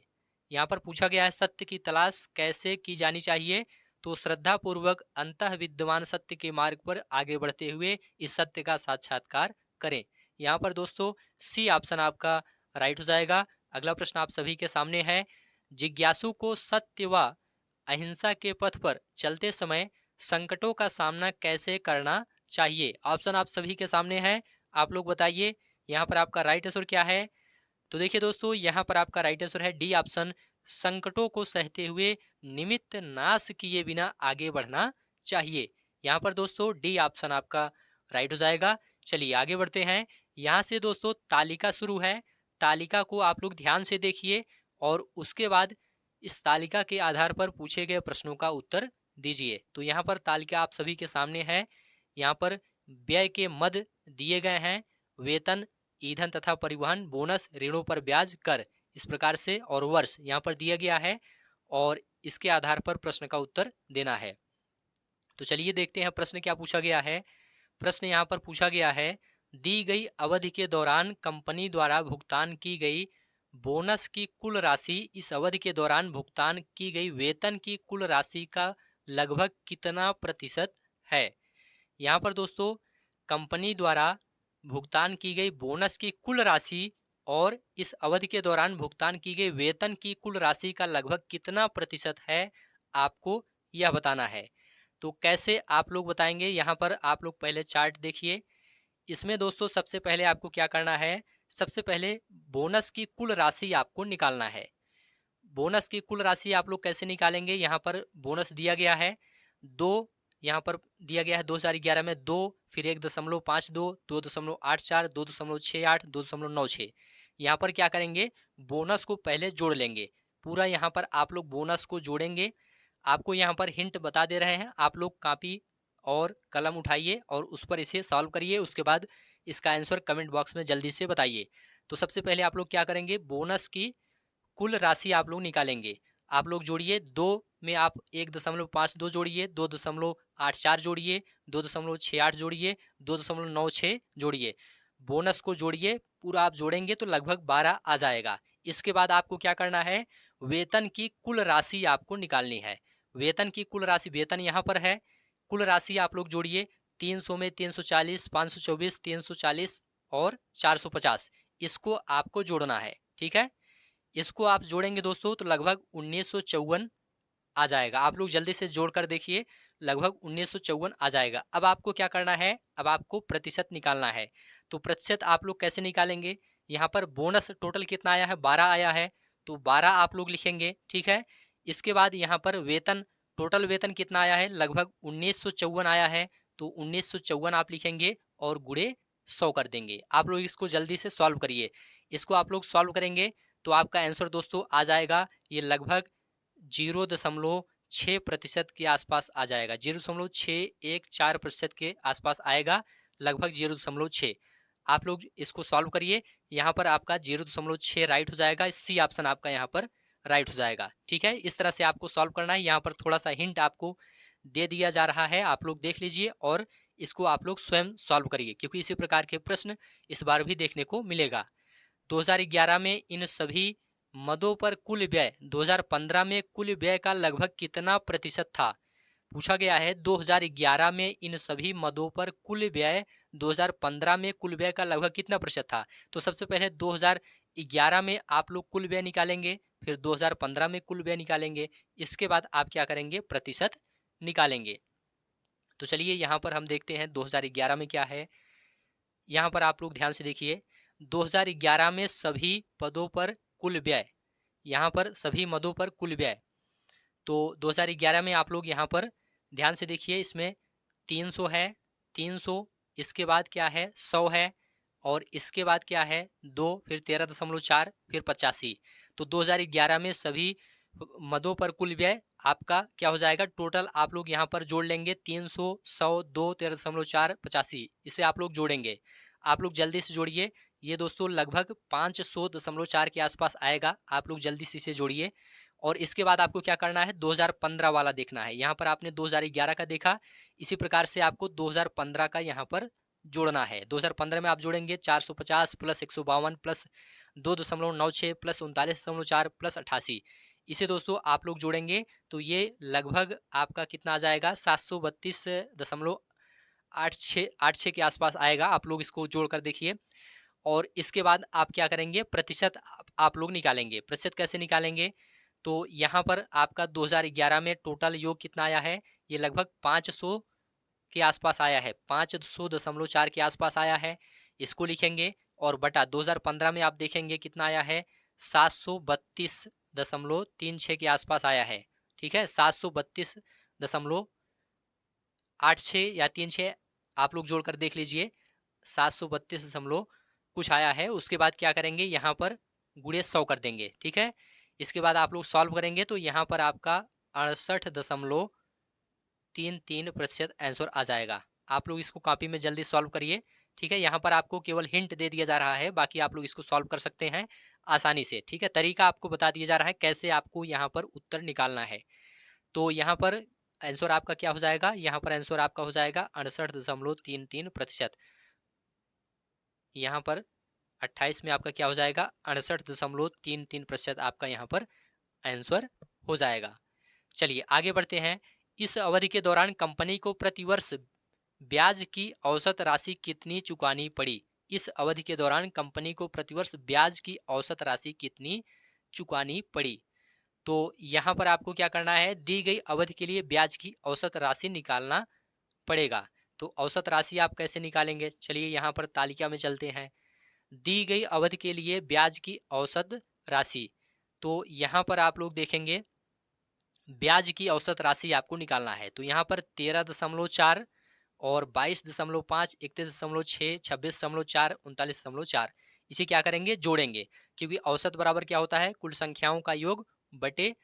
यहाँ पर पूछा गया है सत्य की तलाश कैसे की जानी चाहिए, तो श्रद्धा पूर्वक अंतः विद्यमान सत्य के मार्ग पर आगे बढ़ते हुए इस सत्य का साक्षात्कार करें। यहाँ पर दोस्तों सी ऑप्शन आपका राइट हो जाएगा। अगला प्रश्न आप सभी के सामने है, जिज्ञासु को सत्य व अहिंसा के पथ पर चलते समय संकटों का सामना कैसे करना चाहिए? ऑप्शन आप सभी के सामने है, आप लोग बताइए यहाँ पर आपका राइट आंसर क्या है। तो देखिए दोस्तों, यहाँ पर आपका राइट आंसर है डी ऑप्शन, संकटों को सहते हुए निमित्त नाश किए बिना आगे बढ़ना चाहिए। यहाँ पर दोस्तों डी ऑप्शन आपका राइट हो जाएगा। चलिए आगे बढ़ते हैं। यहाँ से दोस्तों तालिका शुरू है, तालिका को आप लोग ध्यान से देखिए और उसके बाद इस तालिका के आधार पर पूछे गए प्रश्नों का उत्तर दीजिए। तो यहाँ पर तालिका आप सभी के सामने है। यहाँ पर व्यय के मद दिए गए हैं, वेतन, ईंधन तथा परिवहन, बोनस, ऋणों पर ब्याज, कर, इस प्रकार से, और वर्ष यहाँ पर दिया गया है और इसके आधार पर प्रश्न का उत्तर देना है। तो चलिए देखते हैं प्रश्न क्या पूछा गया है। प्रश्न यहाँ पर पूछा गया है, दी गई अवधि के दौरान कंपनी द्वारा भुगतान की गई बोनस की कुल राशि इस अवधि के दौरान भुगतान की गई वेतन की कुल राशि का लगभग कितना प्रतिशत है? यहाँ पर दोस्तों कंपनी द्वारा भुगतान की गई बोनस की कुल राशि और इस अवधि के दौरान भुगतान की गई वेतन की कुल राशि का लगभग कितना प्रतिशत है, आपको यह बताना है। तो कैसे आप लोग बताएंगे? यहाँ पर आप लोग पहले चार्ट देखिए। इसमें दोस्तों सबसे पहले आपको क्या करना है, सबसे पहले बोनस की कुल राशि आपको निकालना है। बोनस की कुल राशि आप लोग कैसे निकालेंगे? यहाँ पर बोनस दिया गया है 2, यहाँ पर दिया गया है 2011 में 2, फिर 1.52, 2.84, 2.68, 2.96। यहाँ पर क्या करेंगे, बोनस को पहले जोड़ लेंगे। पूरा यहाँ पर आप लोग बोनस को जोड़ेंगे। आपको यहाँ पर हिंट बता दे रहे हैं, आप लोग कापी और कलम उठाइए और उस पर इसे सॉल्व करिए। उसके बाद इसका आंसर कमेंट बॉक्स में जल्दी से बताइए। तो सबसे पहले आप लोग क्या करेंगे, बोनस की कुल राशि आप लोग निकालेंगे। आप लोग जोड़िए, 2 में आप 1.52 जोड़िए, 2.84 जोड़िए, 2.68 जोड़िए, 2.96 जोड़िए, बोनस को जोड़िए। पूरा आप जोड़ेंगे तो लगभग 12 आ जाएगा। इसके बाद आपको क्या करना है, वेतन की कुल राशि आपको निकालनी है। वेतन की कुल राशि, वेतन यहाँ पर है, कुल राशि आप लोग जोड़िए। 300 में 340, 524, 340 और 450, इसको आपको जोड़ना है। ठीक है, इसको आप जोड़ेंगे दोस्तों तो लगभग 1954 आ जाएगा। आप लोग जल्दी से जोड़कर देखिए, लगभग 1954 आ जाएगा। अब आपको क्या करना है, अब आपको प्रतिशत निकालना है। तो प्रतिशत आप लोग कैसे निकालेंगे, यहाँ पर बोनस टोटल कितना आया है, 12 आया है, तो 12 आप लोग लिखेंगे। ठीक है, इसके बाद यहाँ पर वेतन, टोटल वेतन कितना आया है, लगभग 1954 आया है, तो 1954 आप लिखेंगे और गुणे 100 कर देंगे। आप लोग इसको जल्दी से सॉल्व करिए। इसको आप लोग सॉल्व करेंगे तो आपका आंसर दोस्तों आ जाएगा, ये लगभग 0.6% के आसपास आ जाएगा। 0.614% के आसपास आएगा, लगभग 0.6। आप लोग इसको सॉल्व करिए, यहाँ पर आपका 0.6 राइट हो जाएगा। सी ऑप्शन आपका यहाँ पर राइट हो जाएगा। ठीक है, इस तरह से आपको सॉल्व करना है। यहाँ पर थोड़ा सा हिंट आपको दे दिया जा रहा है, आप लोग देख लीजिए और इसको आप लोग स्वयं सॉल्व करिए, क्योंकि इसी प्रकार के प्रश्न इस बार भी देखने को मिलेगा। 2011 में इन सभी मदों पर कुल व्यय 2015 में कुल व्यय का लगभग कितना प्रतिशत था। पूछा गया है 2011 में इन सभी मदों पर कुल व्यय 2015 में कुल व्यय का लगभग कितना प्रतिशत था। तो सबसे पहले 2011 में आप लोग कुल व्यय निकालेंगे, फिर 2015 में कुल व्यय निकालेंगे, इसके बाद आप क्या करेंगे, प्रतिशत निकालेंगे। तो चलिए यहाँ पर हम देखते हैं 2011 में क्या है। यहाँ पर आप लोग ध्यान से देखिए, 2011 में सभी पदों पर कुल व्यय, यहाँ पर सभी मदों पर कुल व्यय, तो 2011 में आप लोग यहाँ पर ध्यान से देखिए, इसमें 300 है, 300, इसके बाद क्या है 100 है, और इसके बाद क्या है 2, फिर 13.4, फिर 85। तो 2011 में सभी मदों पर कुल व्यय आपका क्या हो जाएगा, टोटल आप लोग यहाँ पर जोड़ लेंगे 300, 100, 2, 13.4, 85, इसे आप लोग जोड़ेंगे। आप लोग जल्दी से जोड़िए, ये दोस्तों लगभग 500.4 के आसपास आएगा। आप लोग जल्दी से इसे जोड़िए। और इसके बाद आपको क्या करना है, 2015 वाला देखना है। यहाँ पर आपने 2011 का देखा, इसी प्रकार से आपको 2015 का यहाँ पर जोड़ना है। 2015 में आप जोड़ेंगे 450 प्लस 152 प्लस 2.96 प्लस 39.4 प्लस 88, इसे दोस्तों आप लोग जोड़ेंगे तो ये लगभग आपका कितना आ जाएगा, 732.86 के आसपास आएगा। आप लोग इसको जोड़कर देखिए। और इसके बाद आप क्या करेंगे, प्रतिशत आप लोग निकालेंगे। प्रतिशत कैसे निकालेंगे, तो यहाँ पर आपका 2011 में टोटल योग कितना आया है, ये लगभग 500 के आसपास आया है, 500.4 के आसपास आया है, इसको लिखेंगे। और बटा 2015 में आप देखेंगे कितना आया है, 732.36 के आसपास आया है। ठीक है, 732.86 या 36 आप लोग जोड़कर देख लीजिए, 732 कुछ आया है। उसके बाद क्या करेंगे, यहाँ पर गुणे 100 कर देंगे। ठीक है, इसके बाद आप लोग सॉल्व करेंगे तो यहाँ पर आपका 68.33% आंसर आ जाएगा। आप लोग इसको कॉपी में जल्दी सॉल्व करिए। ठीक है, यहाँ पर आपको केवल हिंट दे दिया जा रहा है, बाकी आप लोग इसको सॉल्व कर सकते हैं आसानी से। ठीक है, तरीका आपको बता दिया जा रहा है कैसे आपको यहाँ पर उत्तर निकालना है। तो यहाँ पर आंसर आपका क्या हो जाएगा, यहाँ पर आंसर आपका हो जाएगा 68.33%। यहाँ पर 28 में आपका क्या हो जाएगा, 68.33% आपका यहाँ पर आंसर हो जाएगा। चलिए आगे बढ़ते हैं। इस अवधि के दौरान कंपनी को प्रतिवर्ष ब्याज की औसत राशि कितनी चुकानी पड़ी। इस अवधि के दौरान कंपनी को प्रतिवर्ष ब्याज की औसत राशि कितनी चुकानी पड़ी। तो यहाँ पर आपको क्या करना है, दी गई अवधि के लिए ब्याज की औसत राशि निकालना पड़ेगा। तो औसत राशि आप कैसे निकालेंगे, चलिए यहाँ पर तालिका में चलते हैं। दी गई अवधि के लिए ब्याज की औसत राशि, तो यहाँ पर आप लोग देखेंगे ब्याज की औसत राशि आपको निकालना है। तो यहाँ पर 13.4 और 22.5, 31.6, 26.4, 39.4, इसे क्या करेंगे, जोड़ेंगे, क्योंकि औसत बराबर क्या होता है, कुल संख्याओं का योग बटे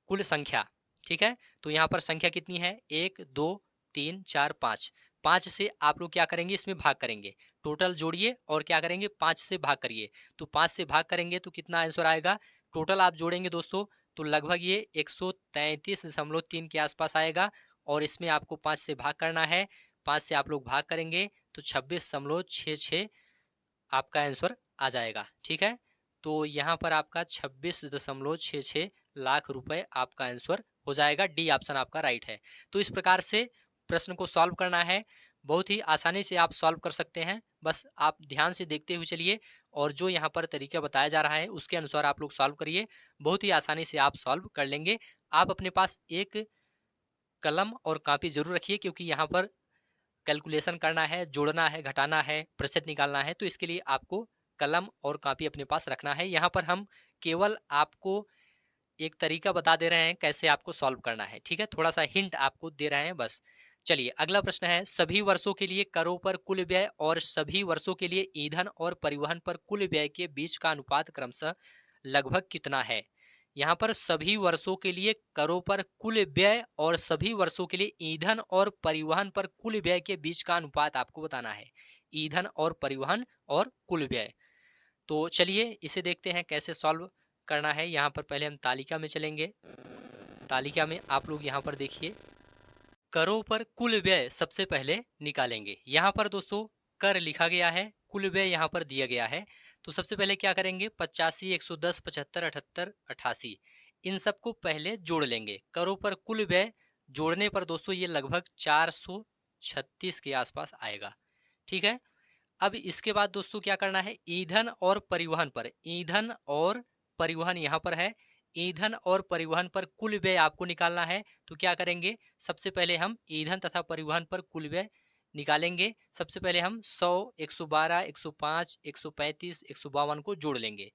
कुल संख्या। ठीक है, तो यहाँ पर संख्या कितनी है, 1, 2, 3, 4, 5, 5 से आप लोग क्या करेंगे, इसमें भाग करेंगे, टोटल जोड़िए और क्या करेंगे 5 से भाग करिए। तो 5 से भाग करेंगे तो कितना आंसर आएगा, टोटल आप जोड़ेंगे दोस्तों तो लगभग ये 133.3 के आसपास आएगा। और इसमें आपको 5 से भाग करना है, 5 से आप लोग भाग करेंगे तो 26.66 आपका आंसर आ जाएगा। ठीक है, तो यहाँ पर आपका 26.66 लाख रुपए आपका आंसर हो जाएगा। डी ऑप्शन आपका राइट है। तो इस प्रकार से प्रश्न को सॉल्व करना है, बहुत ही आसानी से आप सॉल्व कर सकते हैं। बस आप ध्यान से देखते हुए चलिए और जो यहाँ पर तरीका बताया जा रहा है उसके अनुसार आप लोग सॉल्व करिए, बहुत ही आसानी से आप सॉल्व कर लेंगे। आप अपने पास एक कलम और कॉपी जरूर रखिए, क्योंकि यहाँ पर कैलकुलेशन करना है, जोड़ना है, घटाना है, प्रतिशत निकालना है, तो इसके लिए आपको कलम और कॉपी अपने पास रखना है। यहाँ पर हम केवल आपको एक तरीका बता दे रहे हैं कैसे आपको सॉल्व करना है। ठीक है, थोड़ा सा हिंट आपको दे रहे हैं बस। चलिए अगला प्रश्न है, सभी वर्षों के लिए करों पर कुल व्यय और सभी वर्षों के लिए ईंधन और परिवहन पर कुल व्यय के बीच का अनुपात क्रमशः लगभग कितना है। यहाँ पर सभी वर्षों के लिए करों पर कुल व्यय और सभी वर्षों के लिए ईंधन और परिवहन पर कुल व्यय के बीच का अनुपात आपको बताना है। ईंधन और परिवहन और कुल व्यय, तो चलिए इसे देखते हैं कैसे सॉल्व करना है। यहाँ पर पहले हम तालिका में चलेंगे। तालिका में आप लोग यहाँ पर देखिए, करों पर कुल व्यय सबसे पहले निकालेंगे। यहाँ पर दोस्तों कर लिखा गया है, कुल व्यय यहाँ पर दिया गया है। तो सबसे पहले क्या करेंगे, 85, 110, 75, 78, 88 इन सबको पहले जोड़ लेंगे। करों पर कुल व्यय जोड़ने पर दोस्तों ये लगभग 436 के आसपास आएगा। ठीक है। अब इसके बाद दोस्तों क्या करना है, ईंधन और परिवहन पर, ईंधन और परिवहन यहाँ पर है, ईंधन और परिवहन पर कुल व्यय आपको निकालना है। तो क्या करेंगे, सबसे पहले हम ईंधन तथा परिवहन पर कुल व्यय निकालेंगे। सबसे पहले हम 100, 112, 105, 135, 152 को जोड़ लेंगे।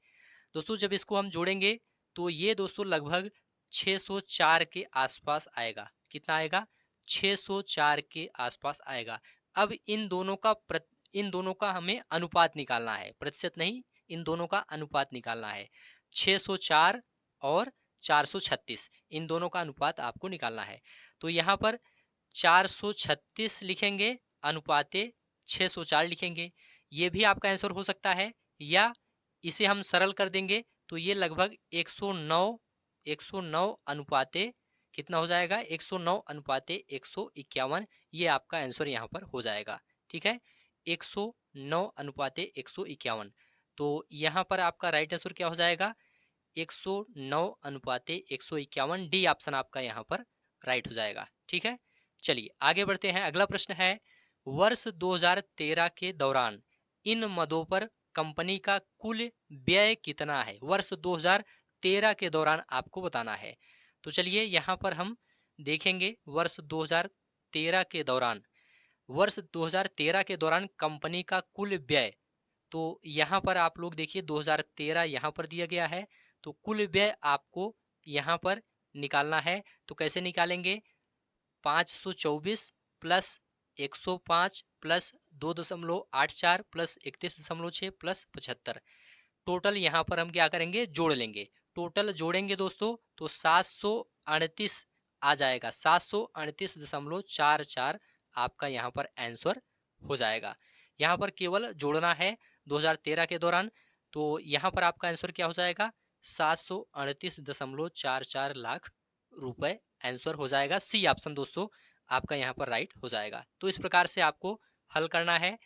दोस्तों जब इसको हम जोड़ेंगे तो ये दोस्तों लगभग 604 के आसपास आएगा। कितना आएगा, 604 के आसपास आएगा। अब इन दोनों का हमें अनुपात निकालना है, प्रतिशत नहीं, इन दोनों का अनुपात निकालना है। 604 और 436 इन दोनों का अनुपात आपको निकालना है। तो यहाँ पर 436 लिखेंगे, अनुपाते 604 लिखेंगे। ये भी आपका आंसर हो सकता है, या इसे हम सरल कर देंगे तो ये लगभग 109 अनुपाते कितना हो जाएगा, 109 अनुपाते 151, ये आपका आंसर यहाँ पर हो जाएगा। ठीक है, 109 अनुपाते 151। तो यहाँ पर आपका राइट आंसर क्या हो जाएगा, 109 अनुपाते 151, डी ऑप्शन आपका यहाँ पर राइट हो जाएगा। ठीक है, चलिए आगे बढ़ते हैं। अगला प्रश्न है, वर्ष 2013 के दौरान इन मदों पर कंपनी का कुल व्यय कितना है। वर्ष 2013 के दौरान आपको बताना है। तो चलिए यहाँ पर हम देखेंगे वर्ष 2013 के दौरान, वर्ष 2013 के दौरान कंपनी का कुल व्यय। तो यहाँ पर आप लोग देखिए 2013 यहाँ पर दिया गया है, तो कुल व्यय आपको यहाँ पर निकालना है। तो कैसे निकालेंगे, 524 plus 105 plus 2.84 plus 31.6 plus 75, total यहाँ पर हम क्या करेंगे, जोड़ लेंगे। टोटल जोड़ेंगे दोस्तों तो 738 आ जाएगा, 738.44 आपका यहाँ पर आंसर हो जाएगा। यहाँ पर केवल जोड़ना है 2013 के दौरान, तो यहाँ पर आपका आंसर क्या हो जाएगा, 738.44 लाख रुपए आंसर हो जाएगा। सी ऑप्शन दोस्तों आपका यहाँ पर राइट हो जाएगा। तो इस प्रकार से आपको हल करना है।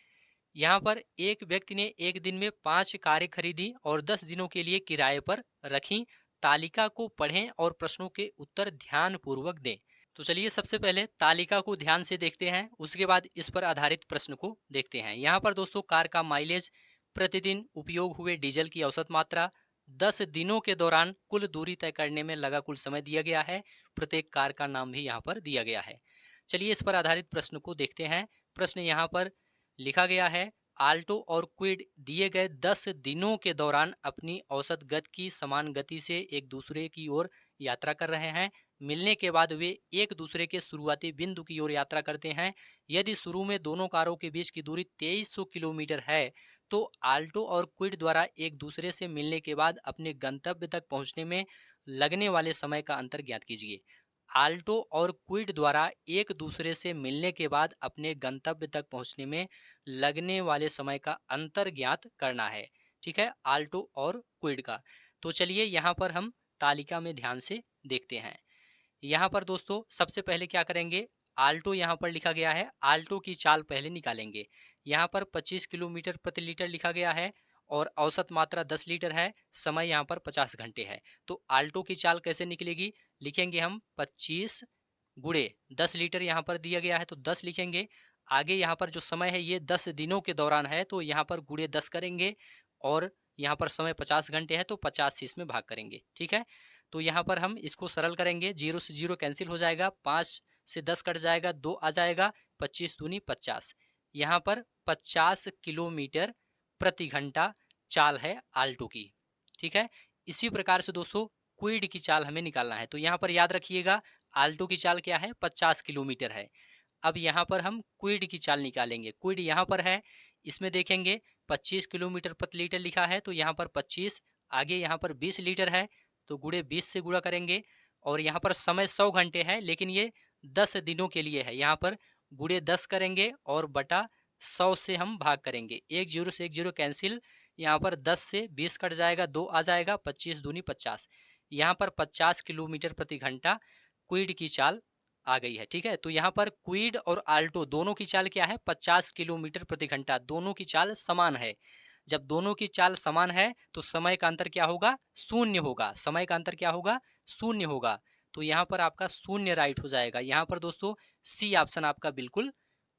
यहाँ पर एक व्यक्ति ने एक दिन में 5 कारें खरीदी और 10 दिनों के लिए किराए पर रखी। तालिका को पढ़ें और प्रश्नों के उत्तर ध्यान पूर्वक दें। तो चलिए सबसे पहले तालिका को ध्यान से देखते हैं, उसके बाद इस पर आधारित प्रश्न को देखते हैं। यहाँ पर दोस्तों कार का माइलेज, प्रतिदिन उपयोग हुए डीजल की औसत मात्रा, 10 दिनों के दौरान कुल दूरी तय करने में लगा कुल समय दिया गया है। प्रत्येक कार का नाम भी यहाँ पर दिया गया है। चलिए इस पर आधारित प्रश्न को देखते हैं। प्रश्न यहाँ पर लिखा गया है, आल्टो और क्विड दिए गए 10 दिनों के दौरान अपनी औसत गति की समान गति से एक दूसरे की ओर यात्रा कर रहे हैं। मिलने के बाद वे एक दूसरे के शुरुआती बिंदु की ओर यात्रा करते हैं। यदि शुरू में दोनों कारों के बीच की दूरी 2300 किलोमीटर है तो आल्टो और क्विड द्वारा एक दूसरे से मिलने के बाद अपने गंतव्य तक पहुंचने में लगने वाले समय का अंतर ज्ञात कीजिए। आल्टो और क्विड द्वारा एक दूसरे से मिलने के बाद अपने गंतव्य तक पहुंचने में लगने वाले समय का अंतर ज्ञात करना है। ठीक है, आल्टो और क्विड का। तो चलिए यहाँ पर हम तालिका में ध्यान से देखते हैं। यहाँ पर दोस्तों सबसे पहले क्या करेंगे, आल्टो यहाँ पर लिखा गया है, आल्टो की चाल पहले निकालेंगे। यहाँ पर 25 किलोमीटर प्रति लीटर लिखा गया है और औसत मात्रा 10 लीटर है, समय यहाँ पर 50 घंटे है। तो आल्टो की चाल कैसे निकलेगी, लिखेंगे हम 25 गुणे 10 लीटर यहाँ पर दिया गया है तो 10 लिखेंगे। आगे यहाँ पर जो समय है ये 10 दिनों के दौरान है तो यहाँ पर गुणे 10 करेंगे और यहाँ पर समय 50 घंटे है तो 50 से इसमें भाग करेंगे। ठीक है, तो यहाँ पर हम इसको सरल करेंगे, 0 से 0 कैंसिल हो जाएगा, 5 से 10 कट जाएगा, 2 आ जाएगा, 25 दूनी 50। यहाँ पर 50 किलोमीटर प्रति घंटा चाल है आल्टो की। ठीक है, इसी प्रकार से दोस्तों क्विड की चाल हमें निकालना है। तो यहाँ पर याद रखिएगा आल्टो की चाल क्या है, 50 किलोमीटर है। अब यहाँ पर हम क्विड की चाल निकालेंगे। क्विड यहाँ पर है, इसमें देखेंगे 25 किलोमीटर प्रति लीटर लिखा है तो यहाँ पर 25, आगे यहाँ पर 20 लीटर है तो गुणे 20 से गुणा करेंगे और यहाँ पर समय 100 घंटे है लेकिन ये 10 दिनों के लिए है। यहाँ पर गुणे 10 करेंगे और बटा 100 से हम भाग करेंगे, 1 0 से 1 0 कैंसिल, यहाँ पर 10 से 20 कट जाएगा, 2 आ जाएगा, 25 दूनी 50। यहाँ पर 50 किलोमीटर प्रति घंटा क्विड की चाल आ गई है। ठीक है, तो यहाँ पर क्विड और आल्टो दोनों की चाल क्या है, 50 किलोमीटर प्रति घंटा, दोनों की चाल समान है। जब दोनों की चाल समान है तो समय का अंतर क्या होगा, शून्य होगा। समय का अंतर क्या होगा, शून्य होगा। तो यहाँ पर आपका शून्य राइट हो जाएगा। यहाँ पर दोस्तों सी ऑप्शन आपका बिल्कुल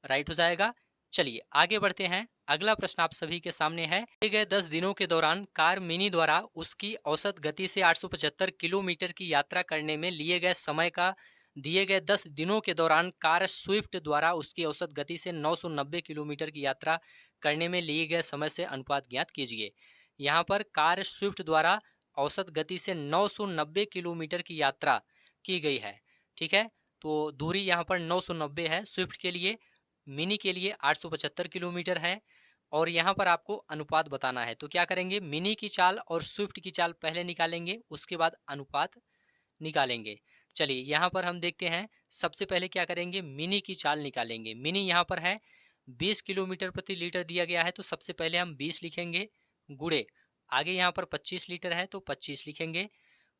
राइट हो जाएगा। चलिए आगे बढ़ते हैं। अगला प्रश्न आप सभी के सामने है, दिए गए 10 दिनों के दौरान कार मिनी द्वारा उसकी औसत गति से 875 किलोमीटर की यात्रा करने में लिए गए समय का दिए गए 10 दिनों के दौरान कार स्विफ्ट द्वारा उसकी औसत गति से 990 किलोमीटर की यात्रा करने में लिए गए समय से अनुपात ज्ञात कीजिए। यहाँ पर कार स्विफ्ट द्वारा औसत गति से 990 किलोमीटर की यात्रा की गई है। ठीक है, तो दूरी यहाँ पर 990 है स्विफ्ट के लिए, मिनी के लिए 875 किलोमीटर है। और यहाँ पर आपको अनुपात बताना है। तो क्या करेंगे, मिनी की चाल और स्विफ्ट की चाल पहले निकालेंगे, उसके बाद अनुपात निकालेंगे। चलिए यहाँ पर हम देखते हैं। सबसे पहले क्या करेंगे, मिनी की चाल निकालेंगे। मिनी यहाँ पर है 20 किलोमीटर प्रति लीटर दिया गया है, तो सबसे पहले हम 20 लिखेंगे गुणे, आगे यहाँ पर 25 लीटर है तो 25 लिखेंगे।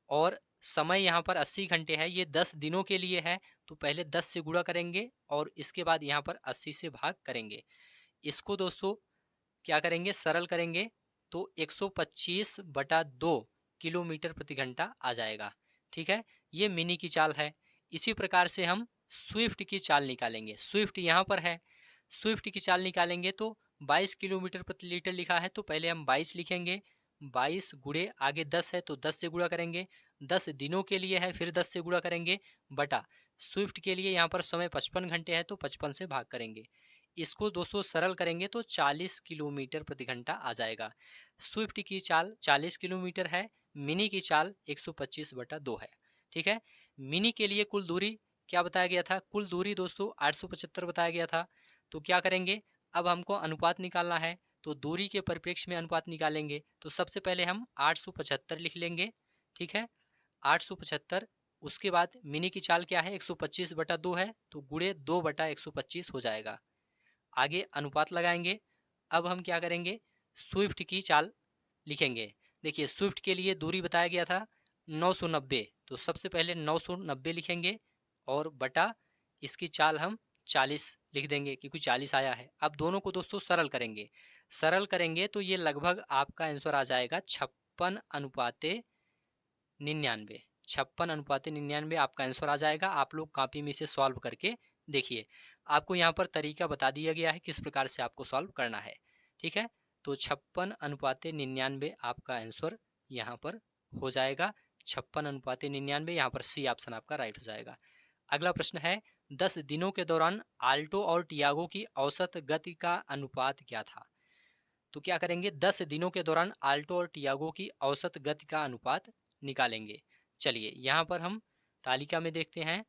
और समय यहाँ पर 80 घंटे है, ये 10 दिनों के लिए है, तो पहले 10 से गुणा करेंगे और इसके बाद यहाँ पर 80 से भाग करेंगे। इसको दोस्तों क्या करेंगे, सरल करेंगे तो 125/2 किलोमीटर प्रति घंटा आ जाएगा। ठीक है, ये मिनी की चाल है। इसी प्रकार से हम स्विफ्ट की चाल निकालेंगे। स्विफ्ट यहाँ पर है, स्विफ्ट की चाल निकालेंगे तो 22 किलोमीटर प्रति लीटर लिखा है, तो पहले हम 22 लिखेंगे। 22 गुणे, आगे 10 है तो 10 से गुणा करेंगे, 10 दिनों के लिए है फिर 10 से गुणा करेंगे, बटा स्विफ्ट के लिए यहाँ पर समय 55 घंटे है तो 55 से भाग करेंगे। इसको दोस्तों सरल करेंगे तो 40 किलोमीटर प्रति घंटा आ जाएगा। स्विफ्ट की चाल 40 किलोमीटर है, मिनी की चाल 125/2 है। ठीक है, मिनी के लिए कुल दूरी क्या बताया गया था, कुल दूरी दोस्तों 875 बताया गया था। तो क्या करेंगे, अब हमको अनुपात निकालना है, तो दूरी के परिप्रेक्ष्य में अनुपात निकालेंगे। तो सबसे पहले हम 875 लिख लेंगे। ठीक है, 875, उसके बाद मिनी की चाल क्या है 125/2 है, तो गुणे 2/125 हो जाएगा। आगे अनुपात लगाएंगे। अब हम क्या करेंगे, स्विफ्ट की चाल लिखेंगे। देखिए स्विफ्ट के लिए दूरी बताया गया था 990, तो सबसे पहले 990 लिखेंगे और बटा इसकी चाल हम 40 लिख देंगे क्योंकि 40 आया है। अब दोनों को दोस्तों सरल करेंगे। सरल करेंगे तो ये लगभग आपका आंसर आ जाएगा 56/99। 56/99 आपका आंसर आ जाएगा। आप लोग कॉपी में इसे सॉल्व करके देखिए। आपको यहाँ पर तरीका बता दिया गया है किस प्रकार से आपको सॉल्व करना है। ठीक है, तो 56/99 आपका आंसर यहाँ पर हो जाएगा। 56/99 यहाँ पर सी ऑप्शन आपका राइट हो जाएगा। अगला प्रश्न है, 10 दिनों के दौरान आल्टो और टियागो की औसत गति का अनुपात क्या था। तो क्या करेंगे, 10 दिनों के दौरान आल्टो और टियागो की औसत गति का अनुपात निकालेंगे। चलिए यहाँ पर हम तालिका में देखते हैं।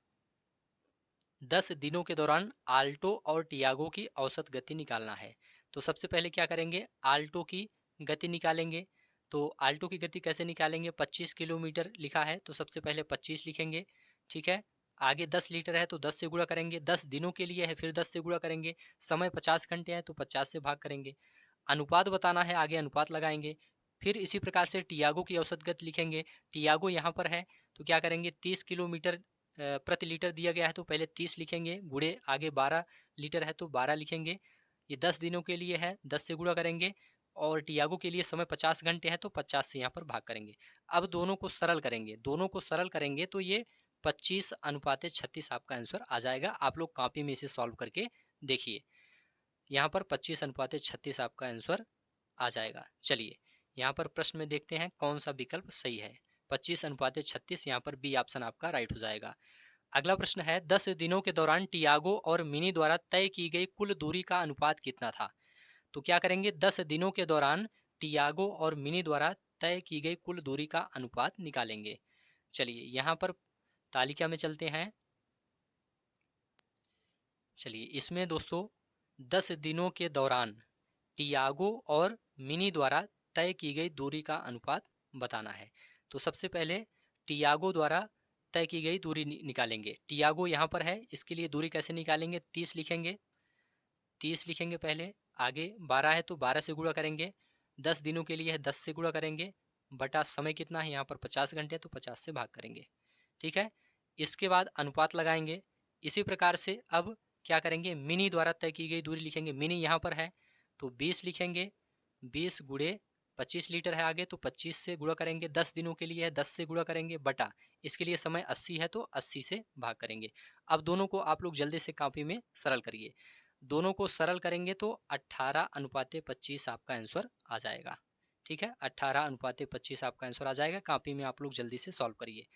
10 दिनों के दौरान आल्टो और टियागो की औसत गति निकालना है। तो सबसे पहले क्या करेंगे, आल्टो की गति निकालेंगे। तो आल्टो की गति कैसे निकालेंगे, 25 किलोमीटर लिखा है तो सबसे पहले 25 लिखेंगे। ठीक है, आगे 10 लीटर है तो 10 से गुणा करेंगे, 10 दिनों के लिए है फिर 10 से गुणा करेंगे, समय 50 घंटे है तो 50 से भाग करेंगे। अनुपात बताना है, आगे अनुपात लगाएंगे। फिर इसी प्रकार से टियागो की औसत गति लिखेंगे। टियागो यहाँ पर है तो क्या करेंगे, 30 किलोमीटर प्रति लीटर दिया गया है तो पहले 30 लिखेंगे, गुणे आगे 12 लीटर है तो 12 लिखेंगे। ये 10 दिनों के लिए है, 10 से गुणा करेंगे। और टियागो के लिए समय 50 घंटे है तो 50 से यहाँ पर भाग करेंगे। अब दोनों को सरल करेंगे, दोनों को सरल करेंगे तो ये 25/36 आपका आंसर आ जाएगा। आप लोग कॉपी में इसे सॉल्व करके देखिए। यहाँ पर 25/36 आपका आंसर आ जाएगा। चलिए यहाँ पर प्रश्न में देखते हैं कौन सा विकल्प सही है। 25/36 यहाँ पर बी ऑप्शन आपका राइट हो जाएगा। अगला प्रश्न है, 10 दिनों के दौरान टियागो और मिनी द्वारा तय की गई कुल दूरी का अनुपात कितना था। तो क्या करेंगे, 10 दिनों के दौरान टियागो और मिनी द्वारा तय की गई कुल दूरी का अनुपात निकालेंगे। चलिए यहाँ पर तालिका में चलते हैं। चलिए इसमें दोस्तों 10 दिनों के दौरान टियागो और मिनी द्वारा तय की गई दूरी का अनुपात बताना है। तो सबसे पहले टियागो द्वारा तय की गई दूरी निकालेंगे। टियागो यहाँ पर है, इसके लिए दूरी कैसे निकालेंगे, 30 लिखेंगे। 30 लिखेंगे पहले, आगे 12 है तो 12 से गुणा करेंगे, 10 दिनों के लिए है 10 से गुणा करेंगे, बटा समय कितना है यहाँ पर 50 घंटे है तो 50 से भाग करेंगे। ठीक है, इसके बाद अनुपात लगाएंगे। इसी प्रकार से अब क्या करेंगे, मिनी द्वारा तय की गई दूरी लिखेंगे। मिनी यहाँ पर है तो 20 लिखेंगे, 20 गुणे 25 लीटर है आगे, तो 25 से गुणा करेंगे, 10 दिनों के लिए है 10 से गुणा करेंगे, बटा इसके लिए समय 80 है तो 80 से भाग करेंगे। अब दोनों को आप लोग जल्दी से कॉपी में सरल करिए। दोनों को सरल करेंगे तो 18:25 आपका आंसर आ जाएगा। ठीक है, 18:25 आपका आंसर आ जाएगा। कॉपी में आप लोग जल्दी से सॉल्व करिए।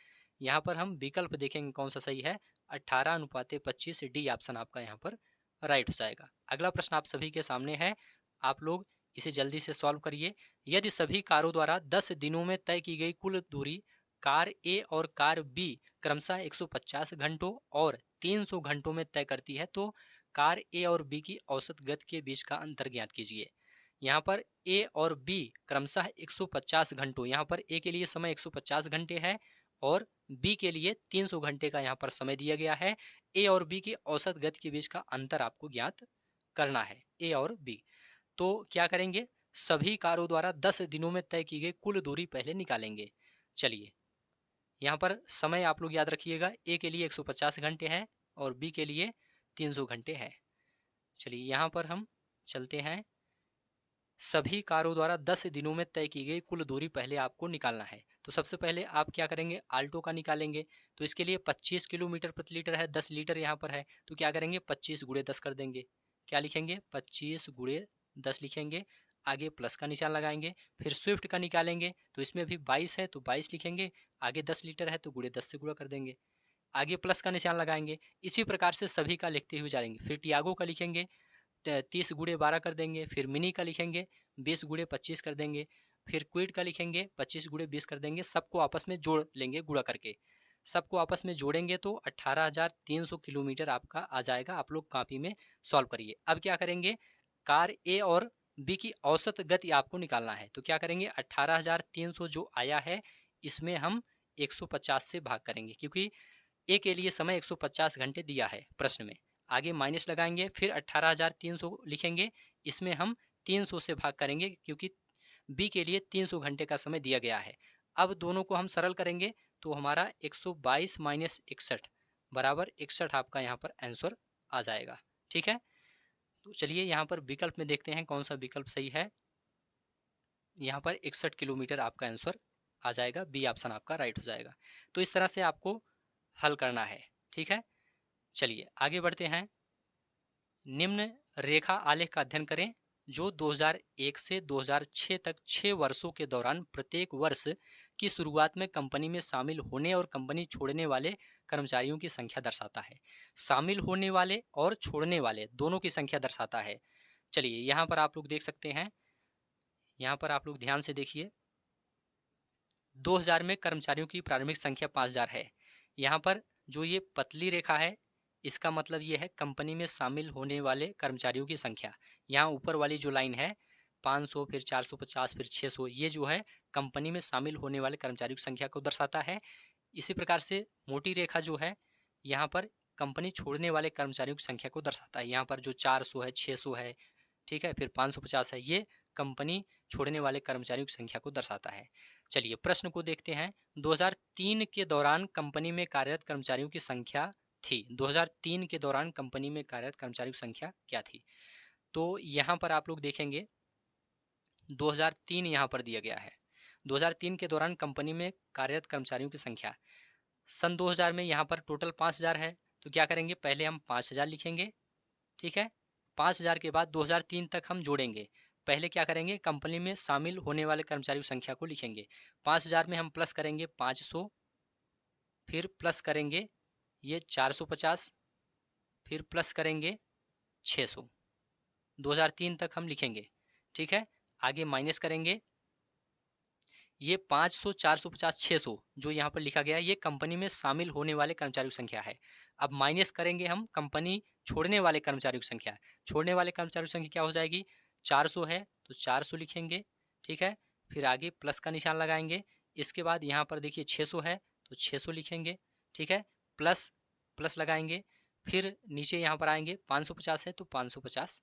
यहाँ पर हम विकल्प देखेंगे कौन सा सही है, 18:25, डी ऑप्शन आपका यहाँ पर राइट हो जाएगा। अगला प्रश्न आप सभी के सामने है, आप लोग इसे जल्दी से सॉल्व करिए। यदि सभी कारों द्वारा 10 दिनों में तय की गई कुल दूरी कार ए और कार बी क्रमशः 150 घंटों और 300 घंटों में तय करती है, तो कार ए और बी की औसत गति के बीच का अंतर ज्ञात कीजिए। यहाँ पर ए और बी क्रमशः 150 घंटों, यहाँ पर ए के लिए समय 150 घंटे है और बी के लिए 300 घंटे का यहाँ पर समय दिया गया है। ए और बी की औसत गति के बीच का अंतर आपको ज्ञात करना है, ए और बी। तो क्या करेंगे, सभी कारों द्वारा 10 दिनों में तय की गई कुल दूरी पहले निकालेंगे। चलिए, यहाँ पर समय आप लोग याद रखिएगा, ए के लिए 150 घंटे है और बी के लिए 300 घंटे है। चलिए यहाँ पर हम चलते हैं, सभी कारों द्वारा 10 दिनों में तय की गई कुल दूरी पहले आपको निकालना है। तो सबसे पहले आप क्या करेंगे, आल्टो का निकालेंगे। तो इसके लिए 25 किलोमीटर प्रति लीटर है, 10 लीटर यहाँ पर है, तो क्या करेंगे 25 गुणे 10 कर देंगे। क्या लिखेंगे, 25 गुणे 10 लिखेंगे, आगे प्लस का निशान लगाएंगे। फिर स्विफ्ट का निकालेंगे, तो इसमें भी 22 है तो 22 लिखेंगे, आगे 10 लीटर है तो गुणे 10 से गुणा कर देंगे, आगे प्लस का निशान लगाएंगे। इसी प्रकार से सभी का लिखते हुए जाएंगे। फिर टियागो का लिखेंगे, 30 गुणे 12 कर देंगे। फिर मिनी का लिखेंगे, 20 गुणे 25 कर देंगे। फिर क्विड का लिखेंगे, 25 गुणे 20 कर देंगे। सबको आपस में जोड़ लेंगे गुणा करके। सबको आपस में जोड़ेंगे तो 18,300 किलोमीटर आपका आ जाएगा। आप लोग कॉपी में सॉल्व करिए। अब क्या करेंगे, कार ए और बी की औसत गति आपको निकालना है। तो क्या करेंगे, 18,300 जो आया है इसमें हम 150 से भाग करेंगे, क्योंकि ए के लिए समय 150 घंटे दिया है प्रश्न में। आगे माइनस लगाएंगे, फिर 18,300 लिखेंगे, इसमें हम 300 से भाग करेंगे क्योंकि बी के लिए 300 घंटे का समय दिया गया है। अब दोनों को हम सरल करेंगे तो हमारा 122 माइनस 61 बराबर 61 आपका यहाँ पर आंसर आ जाएगा। ठीक है, तो चलिए यहाँ पर विकल्प में देखते हैं कौन सा विकल्प सही है। यहाँ पर 61 किलोमीटर आपका आंसर आ जाएगा, बी ऑप्शन आपका राइट हो जाएगा। तो इस तरह से आपको हल करना है। ठीक है, चलिए आगे बढ़ते हैं। निम्न रेखा आलेख का अध्ययन करें जो 2001 से 2006 तक 6 वर्षों के दौरान प्रत्येक वर्ष की शुरुआत में कंपनी में शामिल होने और कंपनी छोड़ने वाले कर्मचारियों की संख्या दर्शाता है। शामिल होने वाले और छोड़ने वाले दोनों की संख्या दर्शाता है। चलिए यहाँ पर आप लोग देख सकते हैं, यहाँ पर आप लोग ध्यान से देखिए, 2000 में कर्मचारियों की प्रारंभिक संख्या 5000 है। यहाँ पर जो ये पतली रेखा है इसका मतलब ये है कंपनी में शामिल होने वाले कर्मचारियों की संख्या। यहाँ ऊपर वाली जो लाइन है 500, फिर 450, फिर 600, ये जो है कंपनी में शामिल होने वाले कर्मचारियों की संख्या को दर्शाता है। इसी प्रकार से मोटी रेखा जो है यहाँ पर कंपनी छोड़ने वाले कर्मचारियों की संख्या को दर्शाता है। यहाँ पर जो 400 है, 600 है, ठीक है, फिर 550 है, ये कंपनी छोड़ने वाले कर्मचारियों की संख्या को दर्शाता है। चलिए प्रश्न को देखते हैं। 2003 के दौरान कंपनी में कार्यरत कर्मचारियों की संख्या थी। 2003 के दौरान कंपनी में कार्यरत कर्मचारियों की संख्या क्या थी? तो यहाँ पर आप लोग देखेंगे 2003 यहाँ पर दिया गया है। 2003 के दौरान कंपनी में कार्यरत कर्मचारियों की संख्या, सन 2000 में यहाँ पर टोटल 5000 है। तो क्या करेंगे, पहले हम 5000 लिखेंगे। ठीक है, 5000 के बाद 2003 तक हम जोड़ेंगे। पहले क्या करेंगे, कंपनी में शामिल होने वाले कर्मचारियों की संख्या को लिखेंगे। 5000 में हम प्लस करेंगे 500, फिर प्लस करेंगे ये 450, फिर प्लस करेंगे 600। 2003 तक हम लिखेंगे। ठीक है, आगे माइनस करेंगे, ये 500, 450, 600 जो यहाँ पर लिखा गया है ये कंपनी में शामिल होने वाले कर्मचारियों की संख्या है। अब माइनस करेंगे हम कंपनी छोड़ने वाले कर्मचारियों की संख्या। छोड़ने वाले कर्मचारियों की संख्या क्या हो जाएगी, 400 है तो 400 लिखेंगे। ठीक है, फिर आगे प्लस का निशान लगाएंगे। इसके बाद यहाँ पर देखिए 600 है तो 600 लिखेंगे। ठीक है, प्लस प्लस लगाएंगे, फिर नीचे यहाँ पर आएंगे 550 है तो 550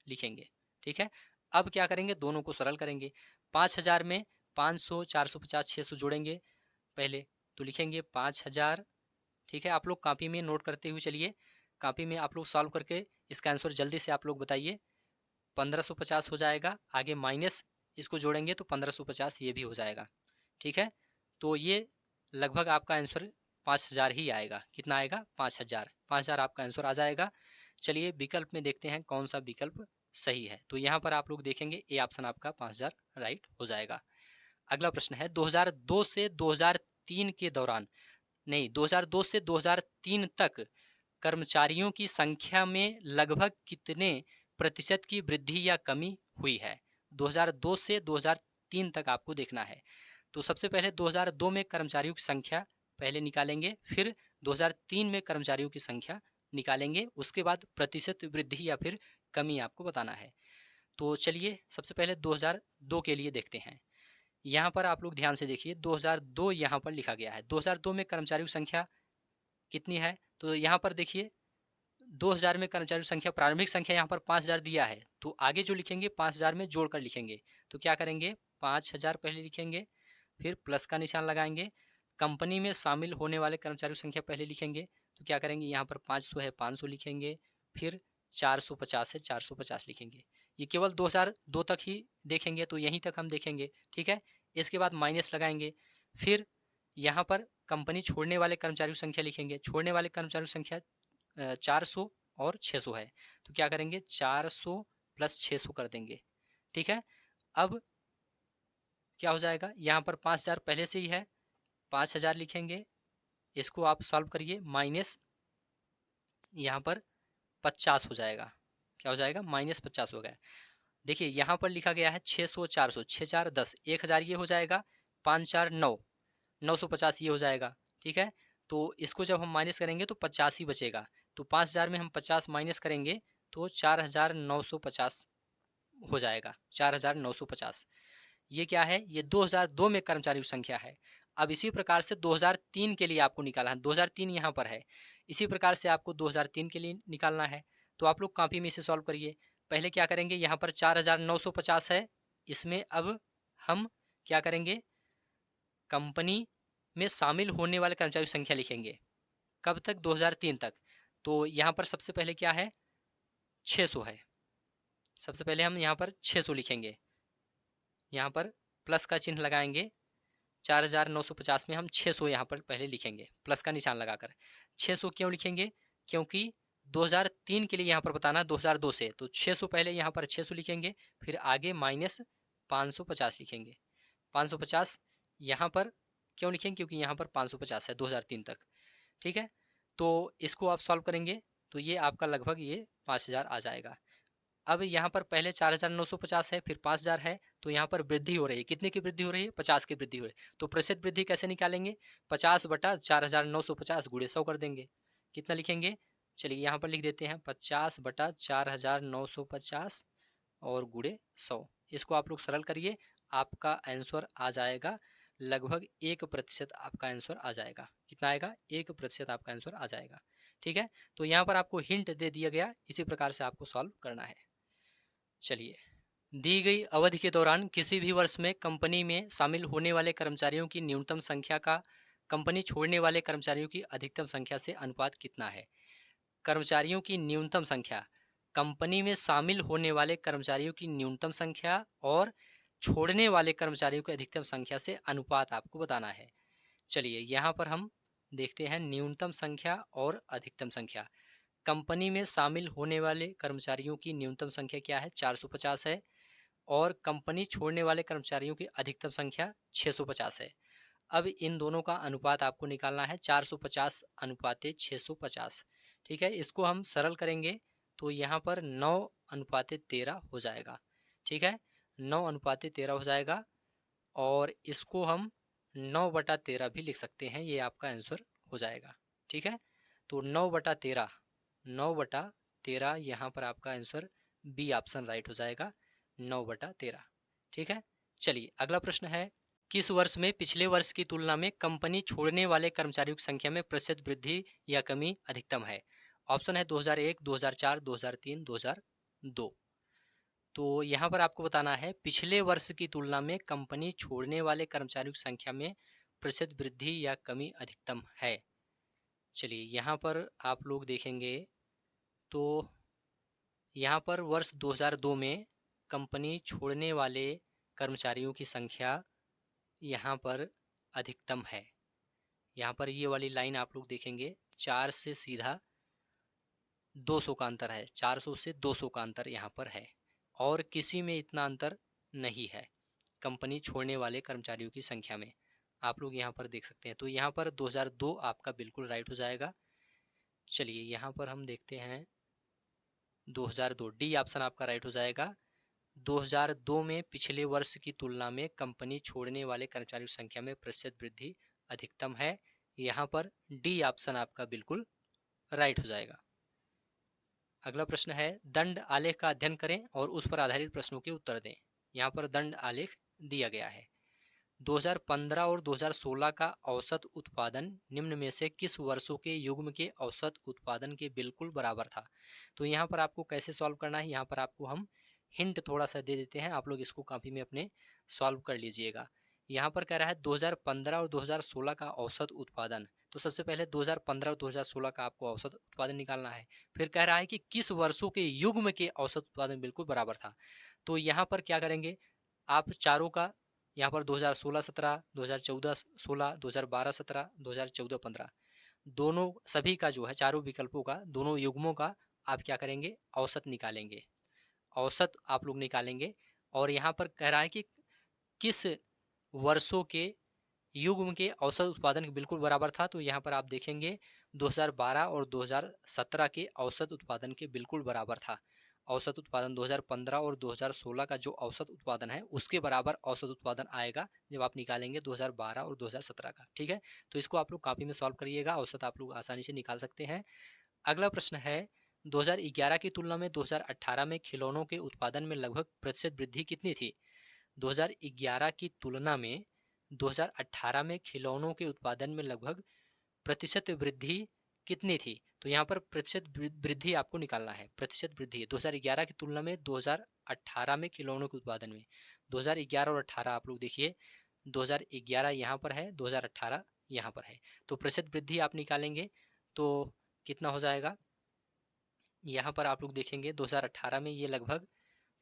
लिखेंगे। ठीक है, अब क्या करेंगे, दोनों को सरल करेंगे। 5000 में 500, 450, 600 जोड़ेंगे पहले, तो लिखेंगे 5000। ठीक है, आप लोग कॉपी में नोट करते हुए चलिए, कॉपी में आप लोग सॉल्व करके इसका आंसर जल्दी से आप लोग बताइए। 1550 हो जाएगा, आगे माइनस इसको जोड़ेंगे तो 1550 ये भी हो जाएगा। ठीक है, तो ये लगभग आपका आंसर 5000 ही आएगा। कितना आएगा? 5000 आपका आंसर आ जाएगा। चलिए विकल्प में देखते हैं कौन सा विकल्प सही है। तो यहाँ पर आप लोग देखेंगे ए ऑप्शन आपका 5000 राइट हो जाएगा। अगला प्रश्न है 2002 से 2003 के दौरान, नहीं 2002 से 2003 तक कर्मचारियों की संख्या में लगभग कितने प्रतिशत की वृद्धि या कमी हुई है? 2002 से 2003 तक आपको देखना है। तो सबसे पहले 2002 में कर्मचारियों की संख्या पहले निकालेंगे, फिर 2003 में कर्मचारियों की संख्या निकालेंगे, उसके बाद प्रतिशत वृद्धि या फिर कमी आपको बताना है। तो चलिए सबसे पहले 2002 के लिए देखते हैं। यहाँ पर आप लोग ध्यान से देखिए, 2002 यहाँ पर लिखा गया है। 2002 में कर्मचारियों की संख्या कितनी है? तो यहाँ पर देखिए 2000 में कर्मचारियों की संख्या, प्रारंभिक संख्या यहाँ पर 5000 दिया है, तो आगे जो लिखेंगे 5000 में जोड़कर लिखेंगे। तो क्या करेंगे? 5000 पहले लिखेंगे, फिर प्लस का निशान लगाएंगे। कंपनी में शामिल होने वाले कर्मचारियों की संख्या पहले लिखेंगे, तो क्या करेंगे? यहाँ पर 500 है 500 लिखेंगे, फिर 450 है 450 लिखेंगे। ये केवल 2002 तक ही देखेंगे, तो यहीं तक हम देखेंगे। ठीक है, इसके बाद माइनस लगाएंगे, फिर यहाँ पर कंपनी छोड़ने वाले कर्मचारियों की संख्या लिखेंगे। छोड़ने वाले कर्मचारियों की संख्या 400 और 600 है, तो क्या करेंगे? 400 प्लस 600 कर देंगे। ठीक है, अब क्या हो जाएगा? यहाँ पर 5000 पहले से ही है, 5000 लिखेंगे, इसको आप सॉल्व करिए, माइनस यहाँ पर 50 हो जाएगा। क्या हो जाएगा? माइनस 50 हो गया। देखिए यहाँ पर लिखा गया है 600 400, 6 4 10, 1000 ये हो जाएगा, 5 4 9, 950 ये हो जाएगा। ठीक है, तो इसको जब हम माइनस करेंगे तो 50 ही बचेगा। तो 5000 में हम 50 माइनस करेंगे तो 4950 हो जाएगा। 4950 ये क्या है? ये 2002 में कर्मचारियों की संख्या है। अब इसी प्रकार से 2003 के लिए आपको निकालना है। 2003 यहाँ पर है, इसी प्रकार से आपको 2003 के लिए निकालना है। तो आप लोग कॉपी में इसे सॉल्व करिए। पहले क्या करेंगे? यहाँ पर 4950 है, इसमें अब हम क्या करेंगे? कंपनी में शामिल होने वाले कर्मचारियों की संख्या लिखेंगे। कब तक? 2003 तक। तो यहाँ पर सबसे पहले क्या है? 600 है। सबसे पहले हम यहाँ पर 600 लिखेंगे, यहाँ पर प्लस का चिन्ह लगाएंगे। 4950 में हम 600 यहाँ पर पहले लिखेंगे प्लस का निशान लगाकर। 600 क्यों लिखेंगे? क्योंकि 2003 के लिए यहाँ पर बताना 2002 से, तो 600 पहले यहाँ पर 600 लिखेंगे, फिर आगे माइनस 550 लिखेंगे। 550 यहाँ पर क्यों लिखेंगे? क्योंकि यहाँ पर 550 है 2003 तक। ठीक है, तो इसको आप सॉल्व करेंगे तो ये आपका लगभग ये 5000 आ जाएगा। अब यहाँ पर पहले 4950 है, फिर 5000 है, तो यहाँ पर वृद्धि हो रही है। कितने की वृद्धि हो रही है? 50 की वृद्धि हो रही है। तो प्रतिशत वृद्धि कैसे निकालेंगे? 50 बटा 4950 गुणे 100 कर देंगे। कितना लिखेंगे? चलिए यहाँ पर लिख देते हैं 50 बटा 4950 और गुणे 100। इसको आप लोग सरल करिए, आपका आंसर आ जाएगा लगभग 1% आपका आंसर आ जाएगा। कितना आएगा? 1% आपका आंसर आ जाएगा। ठीक है, तो यहाँ पर आपको हिंट दे दिया गया, इसी प्रकार से आपको सॉल्व करना है। चलिए, दी गई अवधि के दौरान किसी भी वर्ष में कंपनी में शामिल होने वाले कर्मचारियों की न्यूनतम संख्या का कंपनी छोड़ने वाले कर्मचारियों की अधिकतम संख्या से अनुपात कितना है? कर्मचारियों की न्यूनतम संख्या, कंपनी में शामिल होने वाले कर्मचारियों की न्यूनतम संख्या और छोड़ने वाले कर्मचारियों की अधिकतम संख्या से अनुपात आपको बताना है। चलिए यहाँ पर हम देखते हैं न्यूनतम संख्या और अधिकतम संख्या। कंपनी में शामिल होने वाले कर्मचारियों की न्यूनतम संख्या क्या है? 450 है, और कंपनी छोड़ने वाले कर्मचारियों की अधिकतम संख्या 650 है। अब इन दोनों का अनुपात आपको निकालना है, 450 अनुपाते 650। ठीक है, इसको हम सरल करेंगे तो यहाँ पर 9 अनुपाते 13 हो जाएगा। ठीक है, 9 अनुपाते 13 हो जाएगा, और इसको हम 9/13 भी लिख सकते हैं, ये आपका आंसर हो जाएगा। ठीक है, तो 9/13, 9/13 यहाँ पर आपका आंसर बी ऑप्शन राइट हो जाएगा, 9/13। ठीक है, चलिए अगला प्रश्न है, किस वर्ष में पिछले वर्ष की तुलना में कंपनी छोड़ने वाले कर्मचारियों की संख्या में प्रतिशत वृद्धि या कमी अधिकतम है? ऑप्शन है 2001, 2004, 2003, 2002। तो यहाँ पर आपको बताना है पिछले वर्ष की तुलना में कंपनी छोड़ने वाले कर्मचारियों की संख्या में प्रतिशत वृद्धि या कमी अधिकतम है। चलिए यहाँ पर आप लोग देखेंगे तो यहाँ पर वर्ष 2002 में कंपनी छोड़ने वाले कर्मचारियों की संख्या यहाँ पर अधिकतम है। यहाँ पर ये वाली लाइन आप लोग देखेंगे, 4 से सीधा 200 का अंतर है, 400 से 200 का अंतर यहाँ पर है, और किसी में इतना अंतर नहीं है कंपनी छोड़ने वाले कर्मचारियों की संख्या में। आप लोग यहाँ पर देख सकते हैं। तो यहाँ पर 2002 आपका बिल्कुल राइट हो जाएगा। चलिए यहाँ पर हम देखते हैं 2002, डी ऑप्शन आपका राइट हो जाएगा। 2002 में पिछले वर्ष की तुलना में कंपनी छोड़ने वाले कर्मचारियों की संख्या में प्रतिशत वृद्धि अधिकतम है। यहाँ पर डी ऑप्शन आपका बिल्कुल राइट हो जाएगा। अगला प्रश्न है, दंड आलेख का अध्ययन करें और उस पर आधारित प्रश्नों के उत्तर दें। यहाँ पर दंड आलेख दिया गया है। 2015 और 2016 का औसत उत्पादन निम्न में से किस वर्षों के युग्म के औसत उत्पादन के बिल्कुल बराबर था। तो यहाँ पर आपको कैसे सॉल्व करना है, यहाँ पर आपको हम हिंट थोड़ा सा दे देते हैं, आप लोग इसको कॉपी में अपने सॉल्व कर लीजिएगा। यहाँ पर कह रहा है 2015 और 2016 का औसत उत्पादन। तो सबसे पहले 2015 और 2016 का आपको औसत उत्पादन निकालना है। फिर कह रहा है कि किस वर्षों के युग्म के औसत उत्पादन बिल्कुल बराबर था। तो यहाँ पर क्या करेंगे, आप चारों का यहाँ पर 2016-17, 2014-16, 2012-17, 2014-15 दोनों सभी का जो है चारों विकल्पों का, दोनों युग्मों का आप क्या करेंगे, औसत निकालेंगे। औसत आप लोग निकालेंगे और यहाँ पर कह रहा है कि किस वर्षों के युग्म के औसत उत्पादन बिल्कुल बराबर था। तो यहाँ पर आप देखेंगे 2012 और 2017 के औसत उत्पादन के बिल्कुल बराबर था। औसत उत्पादन 2015 और 2016 का जो औसत उत्पादन है उसके बराबर औसत उत्पादन आएगा जब आप निकालेंगे 2012 और 2017 का। ठीक है, तो इसको आप लोग कॉपी में सॉल्व करिएगा, औसत आप लोग आसानी से निकाल सकते हैं। अगला प्रश्न है, 2011 की तुलना में 2018 में खिलौनों के उत्पादन में लगभग प्रतिशत वृद्धि कितनी थी। 2011 की तुलना में 2018 में खिलौनों के उत्पादन में लगभग प्रतिशत वृद्धि कितनी थी। तो यहाँ पर प्रतिशत वृद्धि आपको निकालना है। प्रतिशत वृद्धि 2011 की तुलना में 2018 में खिलौनों के उत्पादन में, 2011 और 18 आप लोग देखिए, 2011 यहाँ पर है, 2018 यहाँ पर है। तो प्रतिशत वृद्धि आप निकालेंगे तो कितना हो जाएगा, यहाँ पर आप लोग देखेंगे 2018 में ये लगभग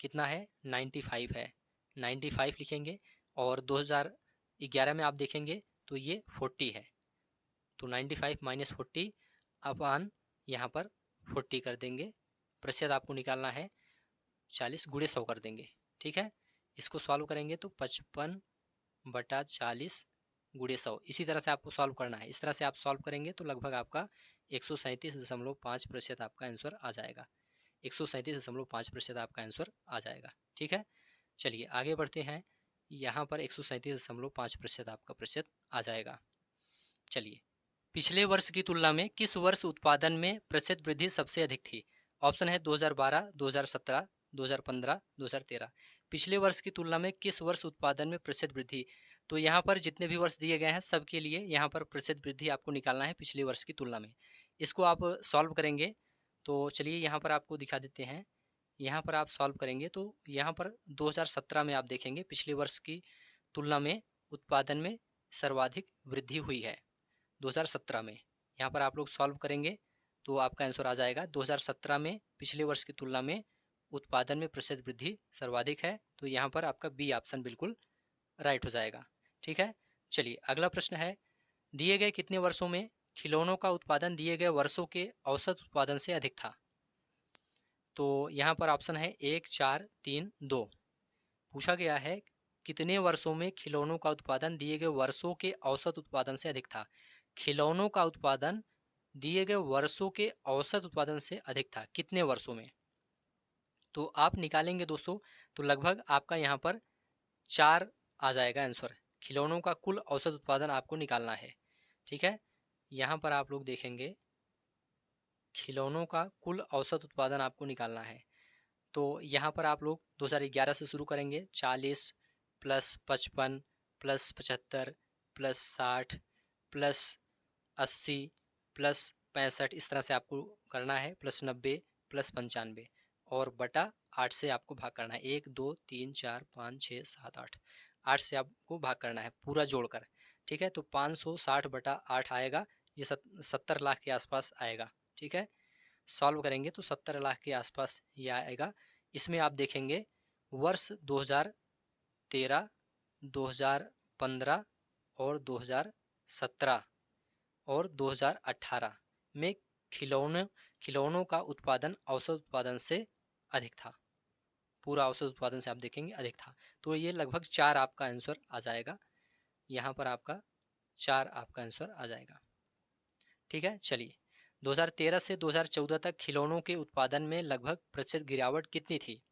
कितना है, 95 है, 95 लिखेंगे। और 2011 में आप देखेंगे तो ये 40 है। तो 95 माइनस 40 अपान यहाँ पर 40 कर देंगे। प्रतिशत आपको निकालना है, 40 गुणे 100 कर देंगे। ठीक है, इसको सॉल्व करेंगे तो 55/40 गुणे 100, इसी तरह से आपको सॉल्व करना है। इस तरह से आप सॉल्व करेंगे तो लगभग आपका 137.5% आपका आंसर आ जाएगा। 137.5% आपका आंसर आ जाएगा। ठीक है, चलिए आगे बढ़ते हैं। यहाँ पर 137.5% आपका प्रतिशत आ जाएगा। चलिए, पिछले वर्ष की तुलना में किस वर्ष उत्पादन में प्रतिशत वृद्धि सबसे अधिक थी। ऑप्शन है 2012, 2017, 2015, 2013। पिछले वर्ष की तुलना में किस वर्ष उत्पादन में प्रतिशत वृद्धि। तो यहाँ पर जितने भी वर्ष दिए गए हैं सबके लिए यहाँ पर प्रतिशत वृद्धि आपको निकालना है पिछले वर्ष की तुलना में। इसको आप सॉल्व करेंगे तो चलिए यहाँ पर आपको दिखा देते हैं। यहाँ पर आप सॉल्व करेंगे तो यहाँ पर 2017 में आप देखेंगे पिछले वर्ष की तुलना में उत्पादन में सर्वाधिक वृद्धि हुई है 2017 में। यहाँ पर आप लोग सॉल्व करेंगे तो आपका आंसर आ जाएगा 2017 में पिछले वर्ष की तुलना में उत्पादन में प्रतिशत वृद्धि सर्वाधिक है। तो यहाँ पर आपका बी ऑप्शन बिल्कुल राइट हो जाएगा। ठीक है, चलिए अगला प्रश्न है, दिए गए कितने वर्षों में खिलौनों का उत्पादन दिए गए वर्षों के औसत उत्पादन से अधिक था। तो यहाँ पर ऑप्शन है 1, 4, 3, 2। पूछा गया है कितने वर्षों में खिलौनों का उत्पादन दिए गए वर्षों के औसत उत्पादन से अधिक था। खिलौनों का उत्पादन दिए गए वर्षों के औसत उत्पादन से अधिक था, कितने वर्षों में। तो आप निकालेंगे दोस्तों तो लगभग आपका यहाँ पर 4 आ जाएगा आंसर। खिलौनों का कुल औसत उत्पादन आपको निकालना है। ठीक है, यहाँ पर आप लोग देखेंगे खिलौनों का कुल औसत उत्पादन आपको निकालना है। तो यहाँ पर आप लोग 2011 से शुरू करेंगे, 40 plus 55 plus 75 plus 60 plus 80 plus 65, इस तरह से आपको करना है, प्लस 90 प्लस 95 और बटा 8 से आपको भाग करना है। 1, 2, 3, 4, 5, 6, 7, 8, 8 से आपको भाग करना है पूरा जोड़कर। ठीक है, तो 560/8 आएगा, ये 70 लाख के आसपास आएगा। ठीक है, सॉल्व करेंगे तो 70 लाख के आसपास ये आएगा। इसमें आप देखेंगे वर्ष 2013, 2015 और 2017 और 2018 में खिलौनों का उत्पादन औसत उत्पादन से अधिक था। पूरा औसत उत्पादन से आप देखेंगे अधिक था। तो ये लगभग 4 आपका आंसर आ जाएगा। यहाँ पर आपका 4 आपका आंसर आ जाएगा। ठीक है, चलिए 2013 से 2014 तक खिलौनों के उत्पादन में लगभग प्रतिशत गिरावट कितनी थी?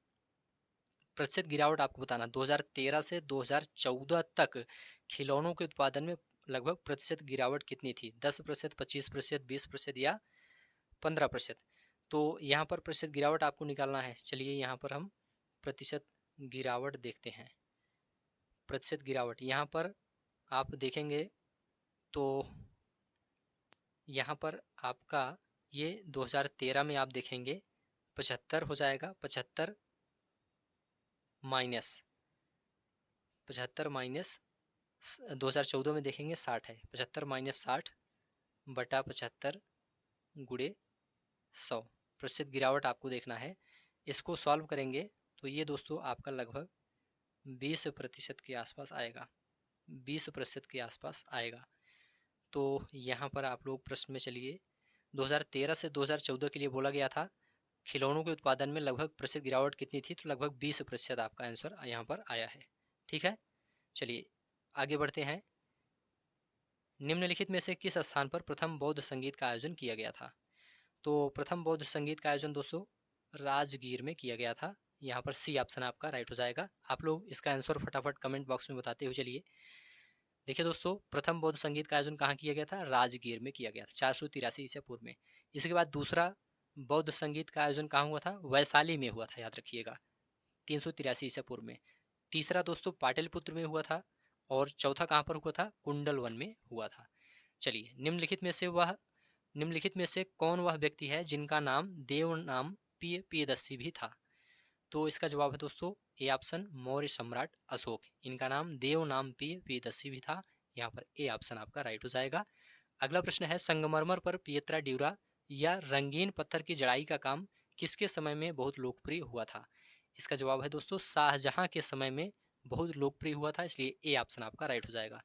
प्रतिशत गिरावट आपको बताना। 2013 से 2014 तक खिलौनों के उत्पादन में लगभग प्रतिशत गिरावट कितनी थी? 10%, 25%, 20% या 15%? तो यहाँ पर प्रतिशत गिरावट आपको निकालना है। चलिए यहाँ पर हम प्रतिशत गिरावट देखते हैं। प्रतिशत गिरावट यहाँ पर आप देखेंगे तो यहाँ पर आपका ये 2013 में आप देखेंगे 75 हो जाएगा। 75 माइनस 2014 में देखेंगे 60 है। 75 माइनस 60 बटा 75 गुणे 100 प्रतिशत गिरावट आपको देखना है। इसको सॉल्व करेंगे तो ये दोस्तों आपका लगभग 20% के आसपास आएगा। 20% के आसपास आएगा। तो यहाँ पर आप लोग प्रश्न में चलिए 2013 से 2014 के लिए बोला गया था खिलौनों के उत्पादन में लगभग प्रतिशत गिरावट कितनी थी? तो लगभग 20% आपका आंसर यहाँ पर आया है। ठीक है, चलिए आगे बढ़ते हैं। निम्नलिखित में से किस स्थान पर प्रथम बौद्ध संगीत का आयोजन किया गया था? तो प्रथम बौद्ध संगीत का आयोजन दोस्तों राजगीर में किया गया था। यहाँ पर सी ऑप्शन आपका राइट हो जाएगा। आप लोग इसका आंसर फटाफट कमेंट बॉक्स में बताते हुए चलिए। देखिए दोस्तों, प्रथम बौद्ध संगीत का आयोजन कहाँ किया गया था? राजगीर में किया गया था 483 ईसा पूर्व में। इसके बाद दूसरा बौद्ध संगीत का आयोजन कहाँ हुआ था? वैशाली में हुआ था, याद रखिएगा, 383 ईसा पूर्व में। तीसरा दोस्तों पाटलिपुत्र में हुआ था। और चौथा कहाँ पर हुआ था? कुंडलवन में हुआ था। चलिए निम्नलिखित में से कौन वह व्यक्ति है जिनका नाम देव नाम पियदस्सी भी था? तो इसका जवाब है दोस्तों ए ऑप्शन मौर्य सम्राट अशोक। इनका नाम देव नाम पियदस्सी भी था। यहाँ पर ए ऑप्शन आपका राइट हो जाएगा। अगला प्रश्न है संगमरमर पर पियत्रा ड्यूरा या रंगीन पत्थर की जड़ाई का काम किसके समय में बहुत लोकप्रिय हुआ था? इसका जवाब है दोस्तों शाहजहां के समय में बहुत लोकप्रिय हुआ था, इसलिए ए ऑप्शन आपका राइट हो जाएगा।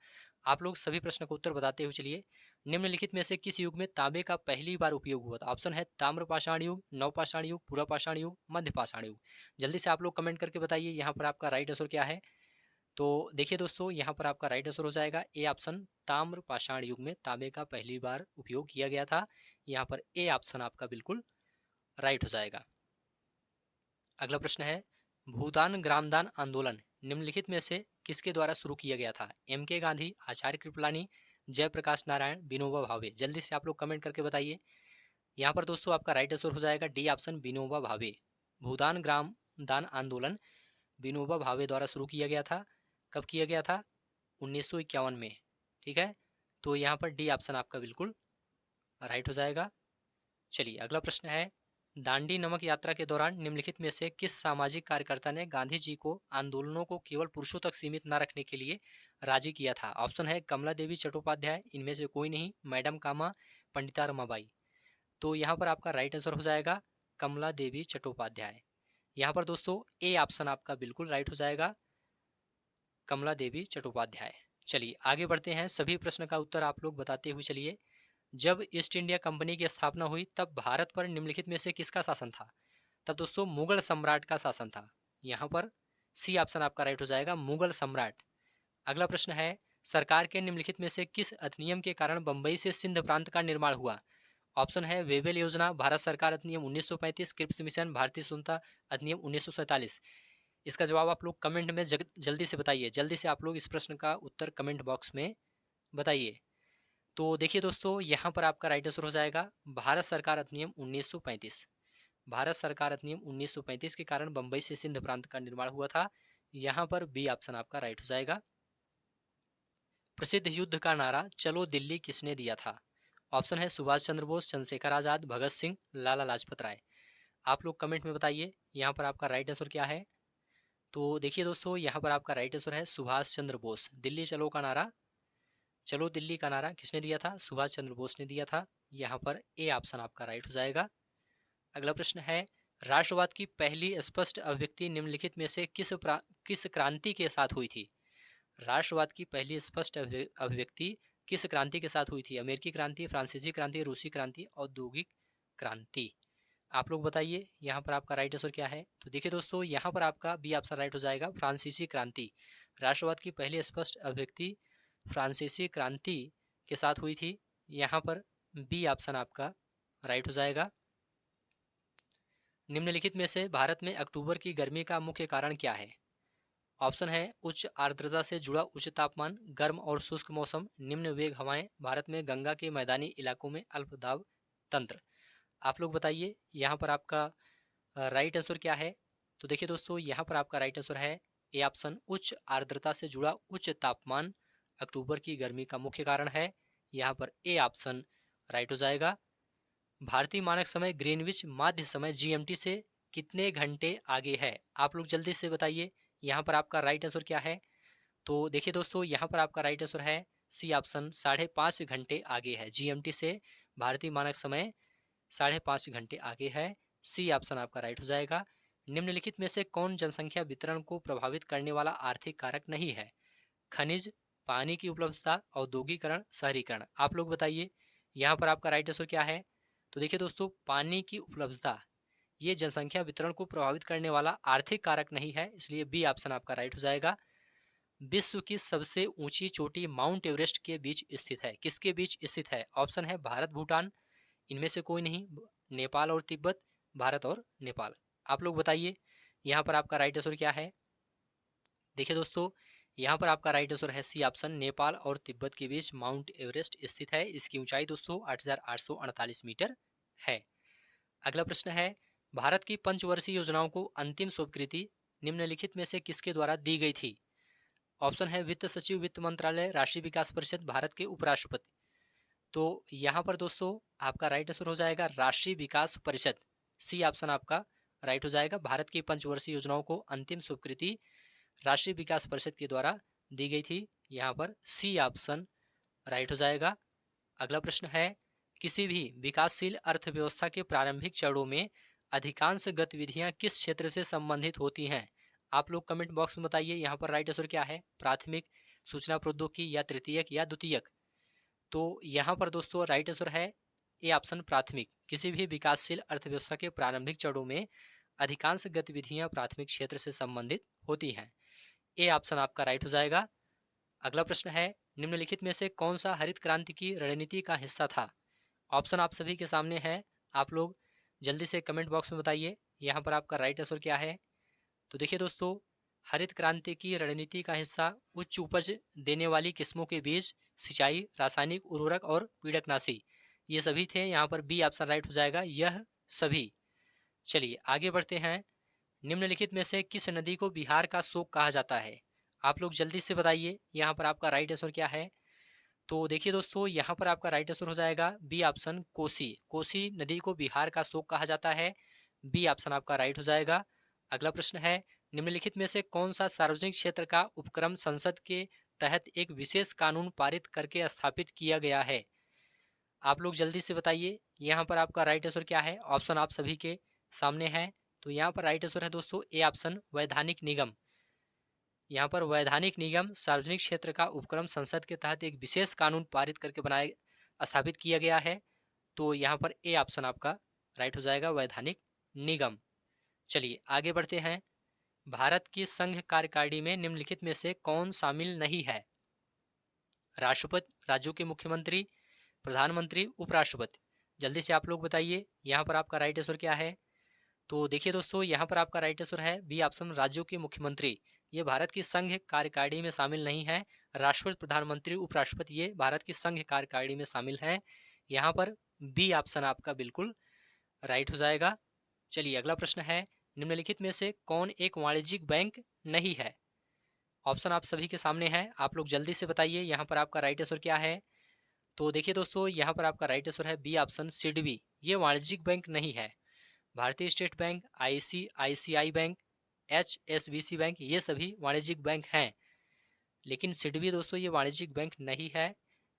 आप लोग सभी प्रश्न का उत्तर बताते हुए चलिए। निम्नलिखित में से किस युग में तांबे का पहली बार उपयोग हुआ था? ऑप्शन है ताम्रपाषाण युग, नवपाषाण युग, पुरापाषाण युग, मध्यपाषाण युग। जल्दी से आप लोग कमेंट करके बताइए यहाँ पर आपका राइट आंसर क्या है। तो देखिए दोस्तों, यहाँ पर आपका राइट आंसर हो जाएगा ए ऑप्शन ताम्रपाषाण युग में तांबे का पहली बार उपयोग किया गया था। यहाँ पर ए ऑप्शन आपका बिल्कुल राइट हो जाएगा। अगला प्रश्न है भूदान ग्रामदान आंदोलन निम्नलिखित में से किसके द्वारा शुरू किया गया था? एम के गांधी, आचार्य कृपलानी, जयप्रकाश नारायण, विनोबा भावे। जल्दी से आप लोग कमेंट करके बताइए। यहाँ पर दोस्तों आपका राइट आंसर हो जाएगा डी ऑप्शन विनोबा भावे। भूदान ग्राम दान आंदोलन विनोबा भावे द्वारा शुरू किया गया था। कब किया गया था? 1951 में। ठीक है, तो यहाँ पर डी ऑप्शन आपका बिल्कुल राइट हो जाएगा। चलिए अगला प्रश्न है दांडी नमक यात्रा के दौरान निम्नलिखित में से किस सामाजिक कार्यकर्ता ने गांधी जी को आंदोलनों को केवल पुरुषों तक सीमित न रखने के लिए राजी किया था? ऑप्शन है कमला देवी चट्टोपाध्याय, इनमें से कोई नहीं, मैडम कामा, पंडिता रमाबाई। तो यहाँ पर आपका राइट आंसर हो जाएगा कमला देवी चट्टोपाध्याय। यहाँ पर दोस्तों ए ऑप्शन आपका बिल्कुल राइट हो जाएगा, कमला देवी चट्टोपाध्याय। चलिए आगे बढ़ते हैं। सभी प्रश्न का उत्तर आप लोग बताते हुए चलिए। जब ईस्ट इंडिया कंपनी की स्थापना हुई तब भारत पर निम्नलिखित में से किसका शासन था? तब दोस्तों मुगल सम्राट का शासन था। यहाँ पर सी ऑप्शन आपका राइट हो जाएगा, मुगल सम्राट। अगला प्रश्न है सरकार के निम्नलिखित में से किस अधिनियम के कारण बंबई से सिंध प्रांत का निर्माण हुआ? ऑप्शन है वेवेल योजना, भारत सरकार अधिनियम 1935, क्रिप्स मिशन, भारतीय स्वतंत्रता अधिनियम 1947। इसका जवाब आप लोग कमेंट में जल्दी से बताइए। जल्दी से आप लोग इस प्रश्न का उत्तर कमेंट बॉक्स में बताइए। तो देखिए दोस्तों, यहाँ पर आपका राइट आंसर हो जाएगा भारत सरकार अधिनियम 1935। भारत सरकार अधिनियम 1935 के कारण बंबई से सिंध प्रांत का निर्माण हुआ था। यहाँ पर बी ऑप्शन आपका राइट हो जाएगा। प्रसिद्ध युद्ध का नारा चलो दिल्ली किसने दिया था? ऑप्शन है सुभाष चंद्र बोस, चंद्रशेखर आजाद, भगत सिंह, लाला लाजपत राय। आप लोग कमेंट में बताइए यहाँ पर आपका राइट आंसर क्या है। तो देखिए दोस्तों, यहाँ पर आपका राइट आंसर है सुभाष चंद्र बोस। दिल्ली चलो का नारा, चलो दिल्ली का नारा किसने दिया था? सुभाष चंद्र बोस ने दिया था। यहाँ पर ए ऑप्शन आपका राइट हो जाएगा। अगला प्रश्न है, राष्ट्रवाद की पहली स्पष्ट अभिव्यक्ति निम्नलिखित में से किस क्रांति के साथ हुई थी? राष्ट्रवाद की पहली स्पष्ट अभिव्यक्ति किस क्रांति के साथ हुई थी? अमेरिकी क्रांति, फ्रांसीसी क्रांति, रूसी क्रांति, औद्योगिक क्रांति। आप लोग बताइए यहाँ पर आपका राइट आंसर क्या है? तो देखिए दोस्तों, यहाँ पर आपका बी ऑप्शन राइट हो जाएगा, फ्रांसीसी क्रांति। राष्ट्रवाद की पहली स्पष्ट अभिव्यक्ति फ्रांसीसी क्रांति के साथ हुई थी। यहाँ पर बी ऑप्शन आपका राइट हो जाएगा। निम्नलिखित में से भारत में अक्टूबर की गर्मी का मुख्य कारण क्या है? ऑप्शन है उच्च आर्द्रता से जुड़ा उच्च तापमान, गर्म और शुष्क मौसम, निम्न वेग हवाएं, भारत में गंगा के मैदानी इलाकों में अल्प दाब तंत्र। आप लोग बताइए यहाँ पर आपका राइट आंसर क्या है? तो देखिए दोस्तों, यहाँ पर आपका राइट आंसर है ए ऑप्शन, उच्च आर्द्रता से जुड़ा उच्च तापमान अक्टूबर की गर्मी का मुख्य कारण है। यहाँ पर ए ऑप्शन राइट हो जाएगा। भारतीय मानक समय ग्रीनविच माध्य समय जीएमटी से कितने घंटे आगे है? आप लोग जल्दी से बताइए यहाँ पर आपका राइट आंसर क्या है? तो देखिए दोस्तों, यहाँ पर आपका राइट आंसर है सी ऑप्शन, 5.5 घंटे आगे है जीएमटी से। भारतीय मानक समय 5.5 घंटे आगे है। सी ऑप्शन आपका राइट हो जाएगा। निम्नलिखित में से कौन जनसंख्या वितरण को प्रभावित करने वाला आर्थिक कारक नहीं है? खनिज, पानी की उपलब्धता, औद्योगिकरण, शहरीकरण। आप लोग बताइए यहाँ पर आपका राइट आंसर क्या है? तो देखिए दोस्तों, पानी की उपलब्धता ये जनसंख्या वितरण को प्रभावित करने वाला आर्थिक कारक नहीं है, इसलिए बी ऑप्शन आपका राइट हो जाएगा। विश्व की सबसे ऊंची चोटी माउंट एवरेस्ट के बीच स्थित है। किसके बीच स्थित है? ऑप्शन है भारत भूटान, इनमें से कोई नहीं, नेपाल और तिब्बत, भारत और नेपाल। आप लोग बताइए यहाँ पर आपका राइट आंसर क्या है? देखिए दोस्तों, यहाँ पर आपका राइट आंसर है सी ऑप्शन, नेपाल और तिब्बत के बीच माउंट एवरेस्ट स्थित है। इसकी ऊंचाई दोस्तों 8,848 मीटर है। अगला प्रश्न है, भारत की पंचवर्षीय योजनाओं को अंतिम स्वीकृति निम्नलिखित में से किसके द्वारा दी गई थी? ऑप्शन है वित्त सचिव, वित्त मंत्रालय, राष्ट्रीय विकास परिषद, भारत के उपराष्ट्रपति। तो यहाँ पर दोस्तों आपका राइट आंसर हो जाएगा राष्ट्रीय विकास परिषद। सी ऑप्शन आपका राइट हो जाएगा। भारत की पंचवर्षीय योजनाओं को अंतिम स्वीकृति राष्ट्रीय विकास परिषद के द्वारा दी गई थी। यहाँ पर सी ऑप्शन राइट हो जाएगा। अगला प्रश्न है, किसी भी विकासशील अर्थव्यवस्था के प्रारंभिक चरणों में अधिकांश गतिविधियां किस क्षेत्र से संबंधित होती हैं? आप लोग कमेंट बॉक्स में बताइए यहाँ पर राइट आंसर क्या है? प्राथमिक, सूचना प्रौद्योगिकी, या तृतीयक, या द्वितीयक। तो यहाँ पर दोस्तों राइट आंसर है ए ऑप्शन, प्राथमिक। किसी भी विकासशील अर्थव्यवस्था के प्रारंभिक चरणों में अधिकांश गतिविधियां प्राथमिक क्षेत्र से संबंधित होती हैं। ए ऑप्शन आपका राइट हो जाएगा। अगला प्रश्न है, निम्नलिखित में से कौन सा हरित क्रांति की रणनीति का हिस्सा था? ऑप्शन आप सभी के सामने है, आप लोग जल्दी से कमेंट बॉक्स में बताइए यहाँ पर आपका राइट आंसर क्या है? तो देखिए दोस्तों, हरित क्रांति की रणनीति का हिस्सा उच्च उपज देने वाली किस्मों के बीज, सिंचाई, रासायनिक उर्वरक और पीड़कनाशी, ये सभी थे। यहाँ पर बी ऑप्शन राइट हो जाएगा, यह सभी। चलिए आगे बढ़ते हैं। निम्नलिखित में से किस नदी को बिहार का शोक कहा जाता है? आप लोग जल्दी से बताइए यहाँ पर आपका राइट आंसर क्या है? तो देखिए दोस्तों, यहाँ पर आपका राइट आंसर हो जाएगा बी ऑप्शन, कोसी। कोसी नदी को बिहार का शोक कहा जाता है। बी ऑप्शन आपका राइट हो जाएगा। अगला प्रश्न है, निम्नलिखित में से कौन सा सार्वजनिक क्षेत्र का उपक्रम संसद के तहत एक विशेष कानून पारित करके स्थापित किया गया है? आप लोग जल्दी से बताइए यहाँ पर आपका राइट आंसर क्या है? ऑप्शन आप सभी के सामने है। तो यहाँ पर राइट आंसर है दोस्तों ए ऑप्शन, वैधानिक निगम। यहाँ पर वैधानिक निगम सार्वजनिक क्षेत्र का उपक्रम संसद के तहत एक विशेष कानून पारित करके स्थापित किया गया है। तो यहाँ पर ए ऑप्शन आपका राइट हो जाएगा, वैधानिक निगम। चलिए आगे बढ़ते हैं। भारत की संघ कार्यकारिणी में निम्नलिखित में से कौन शामिल नहीं है? राष्ट्रपति, राज्यों के मुख्यमंत्री, प्रधानमंत्री, उपराष्ट्रपति। जल्दी से आप लोग बताइए यहाँ पर आपका राइट आंसर क्या है? तो देखिए दोस्तों, यहाँ पर आपका राइट आंसर है बी ऑप्शन, राज्यों के मुख्यमंत्री। ये भारत की संघ कार्यकारिणी में शामिल नहीं है। राष्ट्रपति, प्रधानमंत्री, उपराष्ट्रपति ये भारत की संघ कार्यकारिणी में शामिल हैं। यहाँ पर बी ऑप्शन आपका बिल्कुल राइट हो जाएगा। चलिए अगला प्रश्न है, निम्नलिखित में से कौन एक वाणिज्यिक बैंक नहीं है? ऑप्शन आप सभी के सामने है, आप लोग जल्दी से बताइए यहाँ पर आपका राइट आंसर क्या है? तो देखिए दोस्तों, यहाँ पर आपका राइट आंसर है बी ऑप्शन, सिडबी। ये वाणिज्यिक बैंक नहीं है। भारतीय state bank, ICICI bank, HSBC bank, ये सभी वाणिज्यिक बैंक हैं, लेकिन सिडबी दोस्तों ये वाणिज्यिक बैंक नहीं है।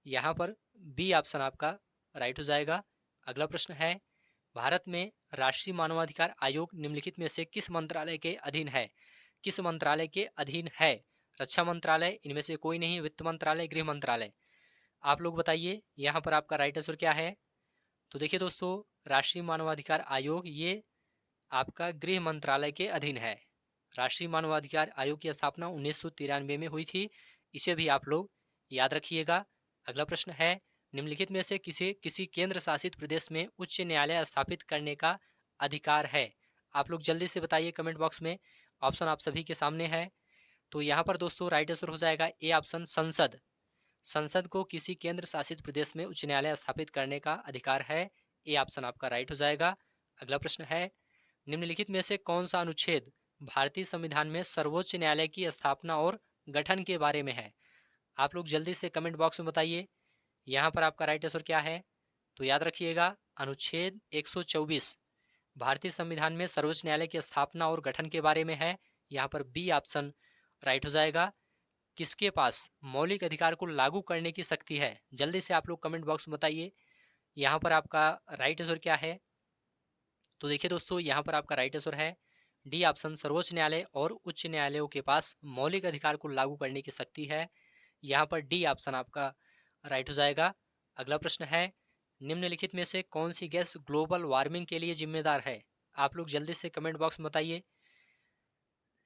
यहाँ पर बी ऑप्शन आपका राइट हो जाएगा। अगला प्रश्न है, भारत में राष्ट्रीय मानवाधिकार आयोग निम्नलिखित में से किस मंत्रालय के अधीन है? किस मंत्रालय के अधीन है? रक्षा मंत्रालय, इनमें से कोई नहीं, वित्त मंत्रालय, गृह मंत्रालय। आप लोग बताइए यहाँ पर आपका राइट आंसर क्या है। तो देखिए दोस्तों, राष्ट्रीय मानवाधिकार आयोग ये आपका गृह मंत्रालय के अधीन है। राष्ट्रीय मानवाधिकार आयोग की स्थापना 1993 में हुई थी, इसे भी आप लोग याद रखिएगा। अगला प्रश्न है, निम्नलिखित में से किसी केंद्र शासित प्रदेश में उच्च न्यायालय स्थापित करने का अधिकार है? आप लोग जल्दी से बताइए कमेंट बॉक्स में, ऑप्शन आप सभी के सामने है। तो यहाँ पर दोस्तों राइट आंसर हो जाएगा ए ऑप्शन, संसद। संसद को किसी केंद्र शासित प्रदेश में उच्च न्यायालय स्थापित करने का अधिकार है। ए ऑप्शन आपका राइट हो जाएगा। अगला प्रश्न है, निम्नलिखित में से कौन सा अनुच्छेद भारतीय संविधान में सर्वोच्च न्यायालय की स्थापना और गठन के बारे में है? आप लोग जल्दी से कमेंट बॉक्स में बताइए यहाँ पर आपका राइट आंसर क्या है। तो याद रखिएगा, अनुच्छेद 124 भारतीय संविधान में सर्वोच्च न्यायालय की स्थापना और गठन के बारे में है। यहाँ पर बी ऑप्शन राइट हो जाएगा। किसके पास मौलिक अधिकार को लागू करने की शक्ति है? जल्दी से आप लोग कमेंट बॉक्स में बताइए यहाँ पर आपका राइट आंसर क्या है। तो देखिए दोस्तों, यहाँ पर आपका राइट आंसर है डी ऑप्शन, सर्वोच्च न्यायालय और उच्च न्यायालयों के पास मौलिक अधिकार को लागू करने की शक्ति है। यहाँ पर डी ऑप्शन आपका राइट हो जाएगा। अगला प्रश्न है, निम्नलिखित में से कौन सी गैस ग्लोबल वार्मिंग के लिए जिम्मेदार है? आप लोग जल्दी से कमेंट बॉक्स में बताइए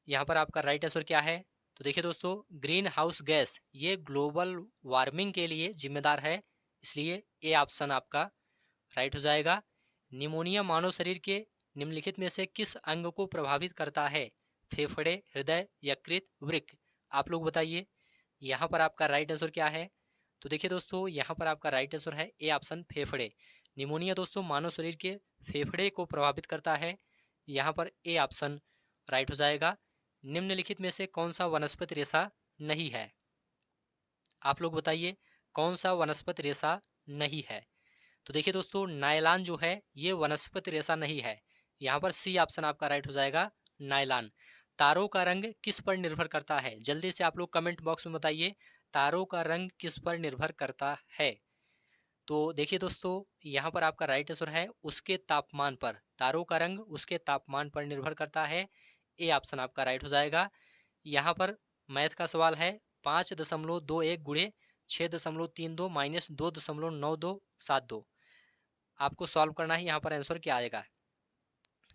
यहाँ पर आपका राइट आंसर क्या है। तो देखिए दोस्तों, ग्रीन हाउस गैस ये ग्लोबल वार्मिंग के लिए जिम्मेदार है, इसलिए ए ऑप्शन आपका राइट हो जाएगा। निमोनिया मानव शरीर के निम्नलिखित में से किस अंग को प्रभावित करता है? फेफड़े, हृदय, यकृत, वृक्क। आप लोग बताइए यहाँ पर आपका राइट आंसर क्या है। तो देखिए दोस्तों, यहाँ पर आपका राइट आंसर है ए ऑप्शन, फेफड़े। निमोनिया दोस्तों मानव शरीर के फेफड़े को प्रभावित करता है। यहाँ पर ए ऑप्शन राइट हो जाएगा। निम्नलिखित में से कौन सा वनस्पति रेशा नहीं है? आप लोग बताइए कौन सा वनस्पति रेशा नहीं है। तो देखिए दोस्तों, नायलॉन जो है ये वनस्पति रेशा नहीं है। यहाँ पर सी ऑप्शन आपका राइट हो जाएगा, नायलॉन। तारों का रंग किस पर निर्भर करता है? जल्दी से आप लोग कमेंट बॉक्स में बताइए तारों का रंग किस पर निर्भर करता है। तो देखिए दोस्तों, यहाँ पर आपका राइट आंसर है उसके तापमान पर। तारों का रंग उसके तापमान पर निर्भर करता है। ए ऑप्शन आपका राइट हो जाएगा। यहाँ पर मैथ का सवाल है, 5.21 गुणे 6.32 माइनस 2.9272। आपको सॉल्व करना है, यहाँ पर आंसर क्या आएगा।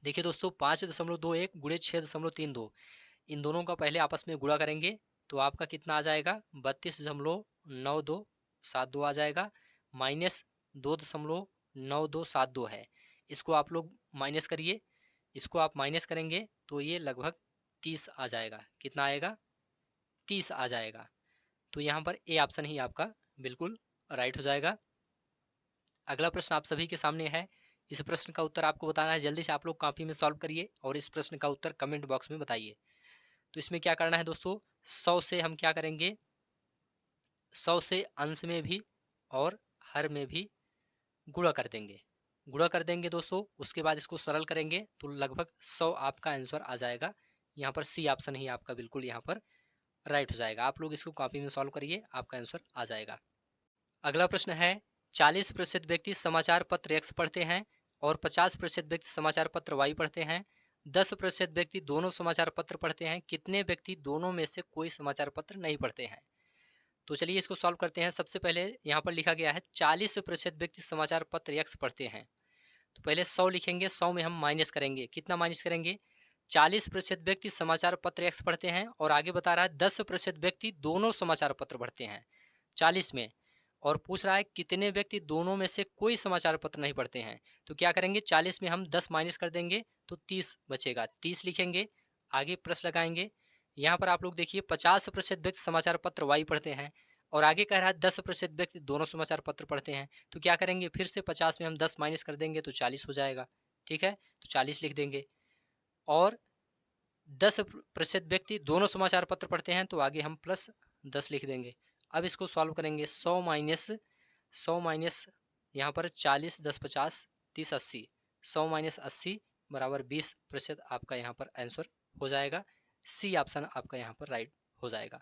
देखिए दोस्तों, 5.21 गुणे 6.32, इन दोनों का पहले आपस में गुणा करेंगे तो आपका कितना आ जाएगा, 32.9272 आ जाएगा, माइनस 2.9272 है। इसको आप लोग माइनस करिए, इसको आप माइनस करेंगे तो ये लगभग 30 आ जाएगा। कितना आएगा, 30 आ जाएगा। तो यहाँ पर ए ऑप्शन ही आपका बिल्कुल राइट हो जाएगा। अगला प्रश्न आप सभी के सामने है, इस प्रश्न का उत्तर आपको बताना है। जल्दी से आप लोग कॉपी में सॉल्व करिए और इस प्रश्न का उत्तर कमेंट बॉक्स में बताइए। तो इसमें क्या करना है दोस्तों, 100 से हम क्या करेंगे, 100 से अंश में भी और हर में भी गुणा कर देंगे। गुणा कर देंगे दोस्तों, उसके बाद इसको सरल करेंगे तो लगभग 100 आपका आंसर आ जाएगा। यहाँ पर सी ऑप्शन ही आपका बिल्कुल यहाँ पर राइट हो जाएगा। आप लोग इसको कॉपी में सॉल्व करिए, आपका आंसर आ जाएगा। अगला प्रश्न है, 40% व्यक्ति समाचार पत्र एक्स पढ़ते हैं और 50% व्यक्ति समाचार पत्र वाई पढ़ते हैं। 10% व्यक्ति दोनों समाचार पत्र पढ़ते हैं। कितने व्यक्ति दोनों में से कोई समाचार पत्र नहीं पढ़ते हैं? तो चलिए इसको सॉल्व करते हैं। सबसे पहले यहाँ पर लिखा गया है 40% व्यक्ति समाचार पत्र एक्स पढ़ते हैं, तो पहले 100 लिखेंगे, 100 में हम माइनस करेंगे। कितना माइनस करेंगे, 40% व्यक्ति समाचार पत्र एक्स पढ़ते हैं और आगे बता रहा है 10% व्यक्ति दोनों समाचार पत्र पढ़ते हैं 40 में, और पूछ रहा है कितने व्यक्ति दोनों में से कोई समाचार पत्र नहीं पढ़ते हैं। तो क्या करेंगे, 40 में हम 10 माइनस कर देंगे तो 30 बचेगा, 30 लिखेंगे, आगे प्लस लगाएंगे। यहाँ पर आप लोग देखिए 50% व्यक्ति समाचार पत्र वाई पढ़ते हैं और आगे कह रहा है 10% व्यक्ति दोनों समाचार पत्र पढ़ते हैं। तो क्या करेंगे, फिर से 50 में हम 10 माइनस कर देंगे तो 40 हो जाएगा। ठीक है, तो 40 लिख देंगे। और 10% व्यक्ति दोनों समाचार पत्र पढ़ते हैं तो आगे हम प्लस 10 लिख देंगे। अब इसको सॉल्व करेंगे, 100 माइनस यहाँ पर 40, 10 50, 30 80, 100 माइनस 80 बराबर 20% आपका यहाँ पर आंसर हो जाएगा। सी ऑप्शन आपका यहाँ पर राइट हो जाएगा।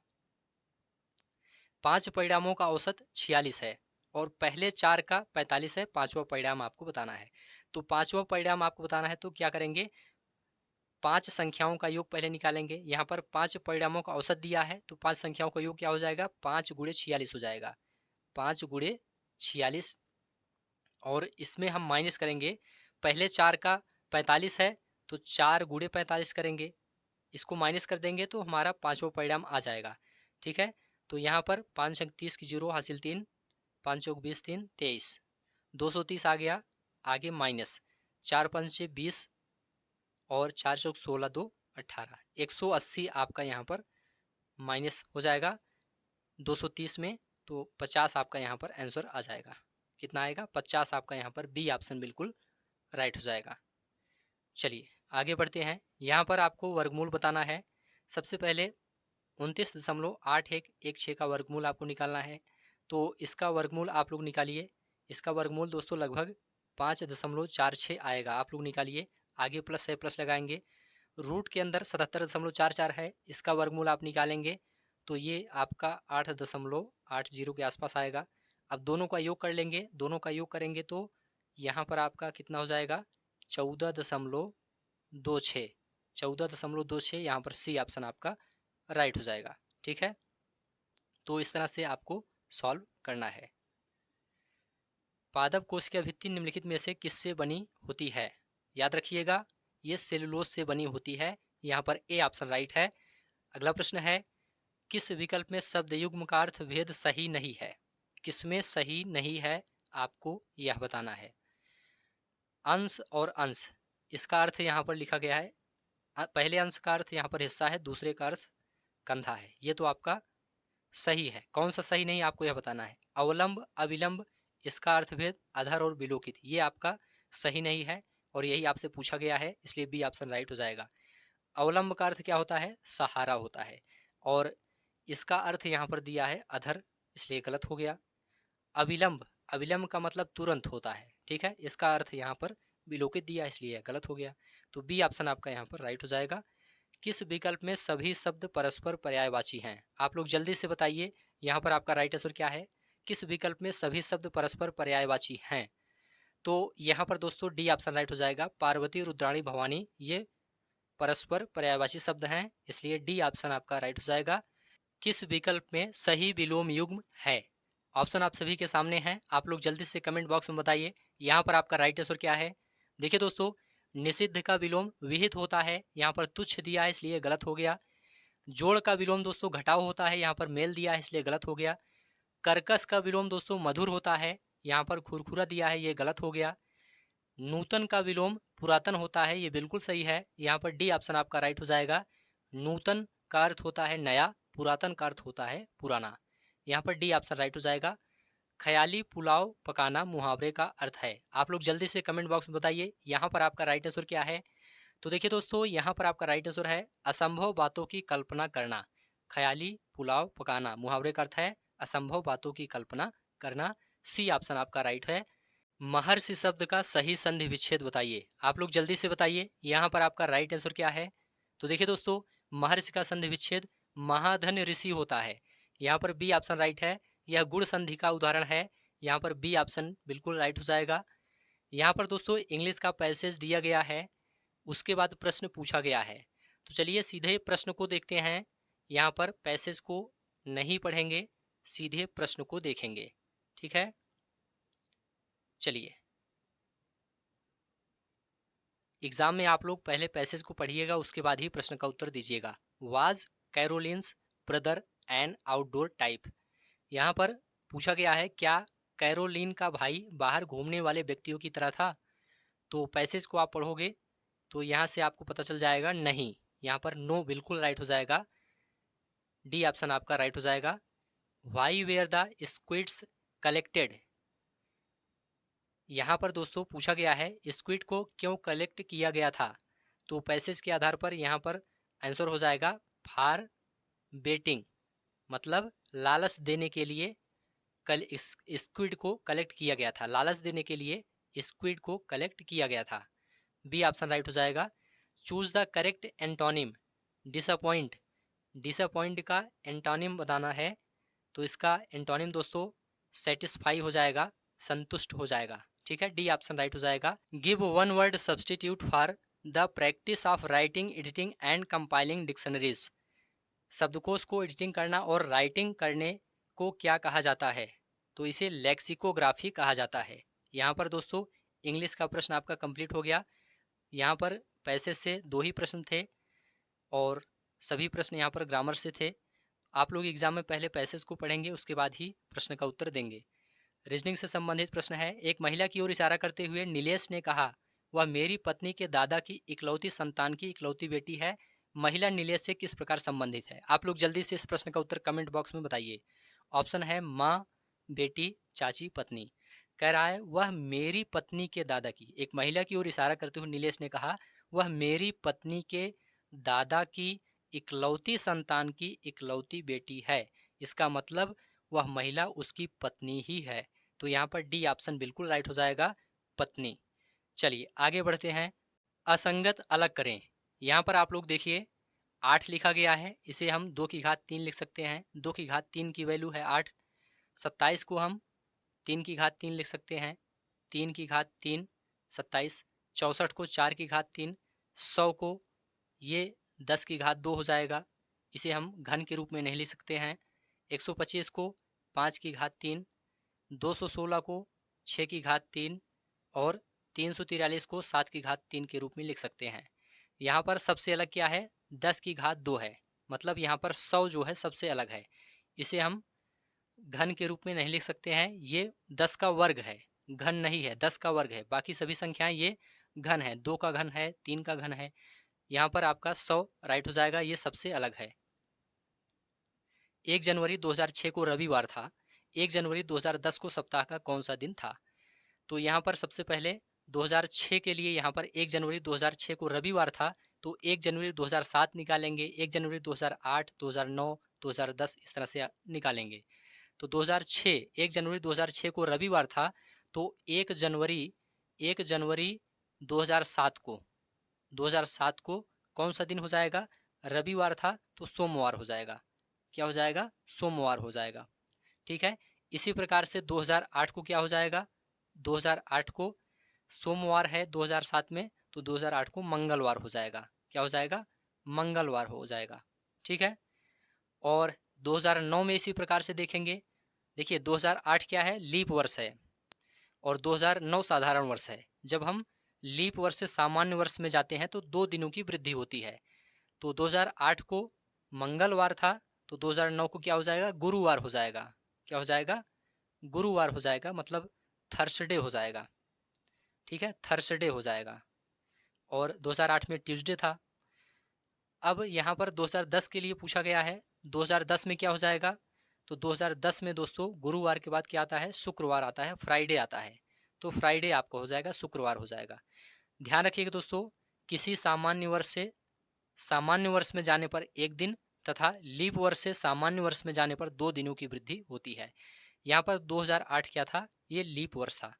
5 परिणामों का औसत 46 है और पहले 4 का 45 है, 5वां परिणाम आपको बताना है। तो पांचवा परिणाम आपको बताना है, तो क्या करेंगे, 5 संख्याओं का योग पहले निकालेंगे। यहाँ पर 5 परिणामों का औसत दिया है, तो 5 संख्याओं का योग क्या हो जाएगा, 5 गुणे 46 हो जाएगा, 5 गुणे 46। और इसमें हम माइनस करेंगे, पहले 4 का 45 है, तो 4 गुणे 45 करेंगे, इसको माइनस कर देंगे तो हमारा पांचवा परिणाम आ जाएगा। ठीक है, तो यहाँ पर 5 अंक 30 की जीरो हासिल 3, 5 चौक 20, 3 23, 230 आ गया, आगे माइनस 4 5 20 और 4 चौक 16, 2 18, 180 आपका यहाँ पर माइनस हो जाएगा 230 में, तो 50 आपका यहाँ पर आंसर आ जाएगा। कितना आएगा, 50 आपका यहाँ पर बी ऑप्शन बिल्कुल राइट हो जाएगा। चलिए आगे बढ़ते हैं। यहाँ पर आपको वर्गमूल बताना है। सबसे पहले 29.8116 का वर्गमूल आपको निकालना है, तो इसका वर्गमूल आप लोग निकालिए। इसका वर्गमूल दोस्तों लगभग 5.46 आएगा, आप लोग निकालिए। आगे प्लस है, प्लस लगाएंगे। रूट के अंदर 77.44 है, इसका वर्गमूल आप निकालेंगे तो ये आपका 8.80 के आसपास आएगा। अब दोनों का योग कर लेंगे, दोनों का योग करेंगे तो यहाँ पर आपका कितना हो जाएगा, 14.26, 14.26। यहाँ पर सी ऑप्शन आपका राइट हो जाएगा। ठीक है, तो इस तरह से आपको सॉल्व करना है। पादप कोशिका भित्ति निम्नलिखित में से किससे बनी होती है, याद रखिएगा ये सेलुलोज से बनी होती है। यहाँ पर ए ऑप्शन राइट है। अगला प्रश्न है, किस विकल्प में शब्द युग्म का अर्थ भेद सही नहीं है, किसमें सही नहीं है आपको यह बताना है। अंश और अंश, इसका अर्थ यहाँ पर लिखा गया है, पहले अंश का अर्थ यहाँ पर हिस्सा है, दूसरे का अर्थ कंधा है, ये तो आपका सही है। कौन सा सही नहीं आपको यह बताना है। अवलंब अविलंब, इसका अर्थ भेद अधर और विलोकित, ये आपका सही नहीं है और यही आपसे पूछा गया है, इसलिए बी ऑप्शन राइट हो जाएगा। अवलंब का अर्थ क्या होता है, सहारा होता है, और इसका अर्थ यहाँ पर दिया है अधर, इसलिए गलत हो गया। अविलंब, अविलंब का मतलब तुरंत होता है, ठीक है, इसका अर्थ यहाँ पर विलोकित दिया, इसलिए गलत हो गया। तो बी ऑप्शन आपका यहाँ पर राइट हो जाएगा। किस विकल्प में सभी शब्द परस्पर पर्यायवाची हैं, आप लोग जल्दी से बताइए। यहाँ पर आपका राइट आंसर क्या है, किस विकल्प में सभी शब्द परस्पर पर्यायवाची हैं, तो यहाँ पर दोस्तों डी ऑप्शन राइट हो जाएगा। पार्वती, रुद्राणी, भवानी ये परस्पर पर्यायवाची शब्द हैं, इसलिए डी ऑप्शन आपका राइट हो जाएगा। किस विकल्प में सही विलोम युग्म है, ऑप्शन आप सभी के सामने हैं, आप लोग जल्दी से कमेंट बॉक्स में बताइए। यहाँ पर आपका राइट आंसर क्या है, देखिए दोस्तों, निषिद्ध का विलोम विहित होता है, यहाँ पर तुच्छ दिया है इसलिए गलत हो गया। जोड़ का विलोम दोस्तों घटाव होता है, यहाँ पर मेल दिया है इसलिए गलत हो गया। कर्कश का विलोम दोस्तों मधुर होता है, यहाँ पर खुरखुरा दिया है, ये गलत हो गया। नूतन का विलोम पुरातन होता है, ये बिल्कुल सही है, यहाँ पर डी ऑप्शन आपका राइट हो जाएगा। नूतन का अर्थ होता है नया, पुरातन का अर्थ होता है पुराना, यहाँ पर डी ऑप्शन राइट हो जाएगा। ख्याली पुलाव पकाना मुहावरे का अर्थ है, आप लोग जल्दी से कमेंट बॉक्स में बताइए यहाँ पर आपका राइट आंसर क्या है। तो देखिए दोस्तों, यहाँ पर आपका राइट आंसर है असंभव बातों की कल्पना करना। ख्याली पुलाव पकाना मुहावरे का अर्थ है असंभव बातों की कल्पना करना, सी ऑप्शन आपका राइट है। महर्षि शब्द का सही संधि विच्छेद बताइए, आप लोग जल्दी से बताइए यहाँ पर आपका राइट आंसर क्या है। तो देखिए दोस्तों, महर्षि का संधि विच्छेद महाधन ऋषि होता है, यहाँ पर बी ऑप्शन राइट है। यह गुण संधि का उदाहरण है, यहाँ पर बी ऑप्शन बिल्कुल राइट हो जाएगा। यहाँ पर दोस्तों इंग्लिश का पैसेज दिया गया है, उसके बाद प्रश्न पूछा गया है, तो चलिए सीधे प्रश्न को देखते हैं। यहाँ पर पैसेज को नहीं पढ़ेंगे, सीधे प्रश्न को देखेंगे, ठीक है। चलिए, एग्जाम में आप लोग पहले पैसेज को पढ़िएगा, उसके बाद ही प्रश्न का उत्तर दीजिएगा। Was Caroline's brother an outdoor type, यहाँ पर पूछा गया है क्या कैरोलिन का भाई बाहर घूमने वाले व्यक्तियों की तरह था। तो पैसेज को आप पढ़ोगे तो यहाँ से आपको पता चल जाएगा नहीं, यहाँ पर नो बिल्कुल राइट हो जाएगा, डी ऑप्शन आपका राइट हो जाएगा। Why were the squids collected, यहाँ पर दोस्तों पूछा गया है स्क्विड को क्यों कलेक्ट किया गया था, तो पैसेज के आधार पर यहाँ पर आंसर हो जाएगा फॉर बेटिंग, मतलब लालच देने के लिए स्क्विड को कलेक्ट किया गया था, लालच देने के लिए स्क्विड को कलेक्ट किया गया था, बी ऑप्शन राइट हो जाएगा। Choose the correct antonym disappoint, disappoint का एंटोनिम बताना है, तो इसका एंटोनिम दोस्तों सेटिस्फाई हो जाएगा, संतुष्ट हो जाएगा, ठीक है, डी ऑप्शन राइट हो जाएगा। Give one word substitute for the practice of writing, editing and compiling dictionaries. शब्दकोश को एडिटिंग करना और राइटिंग करने को क्या कहा जाता है? तो इसे लेक्सिकोग्राफी कहा जाता है। यहाँ पर दोस्तों इंग्लिश का प्रश्न आपका कंप्लीट हो गया। यहाँ पर पैसेज से 2 ही प्रश्न थे और सभी प्रश्न यहाँ पर ग्रामर से थे। आप लोग एग्जाम में पहले पैसेज को पढ़ेंगे, उसके बाद ही प्रश्न का उत्तर देंगे। रीजनिंग से संबंधित प्रश्न है। एक महिला की ओर इशारा करते हुए नीलेश ने कहा, वह मेरी पत्नी के दादा की इकलौती संतान की इकलौती बेटी है। महिला नीलेश से किस प्रकार संबंधित है? आप लोग जल्दी से इस प्रश्न का उत्तर कमेंट बॉक्स में बताइए। ऑप्शन है माँ, बेटी, चाची, पत्नी। कह रहा है वह मेरी पत्नी के दादा की, एक महिला की ओर इशारा करते हुए नीलेश ने कहा, वह मेरी पत्नी के दादा की इकलौती संतान की इकलौती बेटी है। इसका मतलब वह महिला उसकी पत्नी ही है। तो यहाँ पर डी ऑप्शन बिल्कुल राइट हो जाएगा, पत्नी। चलिए आगे बढ़ते हैं। असंगत अलग करें। यहाँ पर आप लोग देखिए 8 लिखा गया है, इसे हम 2 की घात 3 लिख सकते हैं। 2 की घात 3 की वैल्यू है 8। 27 को हम 3 की घात 3 लिख सकते हैं। 3 की घात 3 27। 64 को 4 की घात 3। 100 को ये 10 की घात 2 हो जाएगा, इसे हम घन के रूप में नहीं लिख सकते हैं। 125 को 5 की घात 3। 216 को 6 की घात 3 और 343 को 7 की घात 3 के रूप में लिख सकते हैं। यहाँ पर सबसे अलग क्या है? 10 की घात 2 है, मतलब यहाँ पर 100 जो है सबसे अलग है, इसे हम घन के रूप में नहीं लिख सकते हैं। ये 10 का वर्ग है, घन नहीं है, 10 का वर्ग है। बाकी सभी संख्याएं ये घन है, 2 का घन है, 3 का घन है। यहाँ पर आपका 100 राइट हो जाएगा, ये सबसे अलग है। 1 जनवरी 2006 को रविवार था। 1 जनवरी 2010 को सप्ताह का कौन सा दिन था? तो यहाँ पर सबसे पहले 2006 के लिए यहाँ पर 1 जनवरी 2006 को रविवार था, तो 1 जनवरी 2007 निकालेंगे, 1 जनवरी 2008, 2009, 2010 इस तरह से निकालेंगे। तो 2006, 1 जनवरी 2006 को रविवार था, तो 1 जनवरी 2007 को कौन सा दिन हो जाएगा? रविवार था, तो सोमवार हो जाएगा। क्या हो जाएगा? सोमवार हो जाएगा। ठीक है, इसी प्रकार से 2008 को क्या हो जाएगा? 2008 को सोमवार है 2007 में, तो 2008 को मंगलवार हो जाएगा। क्या हो जाएगा? मंगलवार हो जाएगा। ठीक है, और 2009 में इसी प्रकार से देखेंगे। देखिए 2008 क्या है? लीप वर्ष है और 2009 साधारण वर्ष है। जब हम लीप वर्ष से सामान्य वर्ष में जाते हैं तो 2 दिनों की वृद्धि होती है। तो 2008 को मंगलवार था, तो 2009 को क्या हो जाएगा? गुरुवार हो जाएगा। क्या हो जाएगा? गुरुवार हो जाएगा, मतलब थर्सडे हो जाएगा। ठीक है, थर्सडे हो जाएगा। और 2008 में ट्यूसडे था। अब यहाँ पर 2010 के लिए पूछा गया है, 2010 में क्या हो जाएगा? तो 2010 में दोस्तों गुरुवार के बाद क्या आता है? शुक्रवार आता है, फ्राइडे आता है। तो फ्राइडे आपका हो जाएगा, शुक्रवार हो जाएगा। ध्यान रखिएगा दोस्तों, किसी सामान्य वर्ष से सामान्य वर्ष में जाने पर 1 दिन तथा लीप वर्ष से सामान्य वर्ष में जाने पर 2 दिनों की वृद्धि होती है। यहाँ पर 2008 क्या था? ये लीप वर्ष था।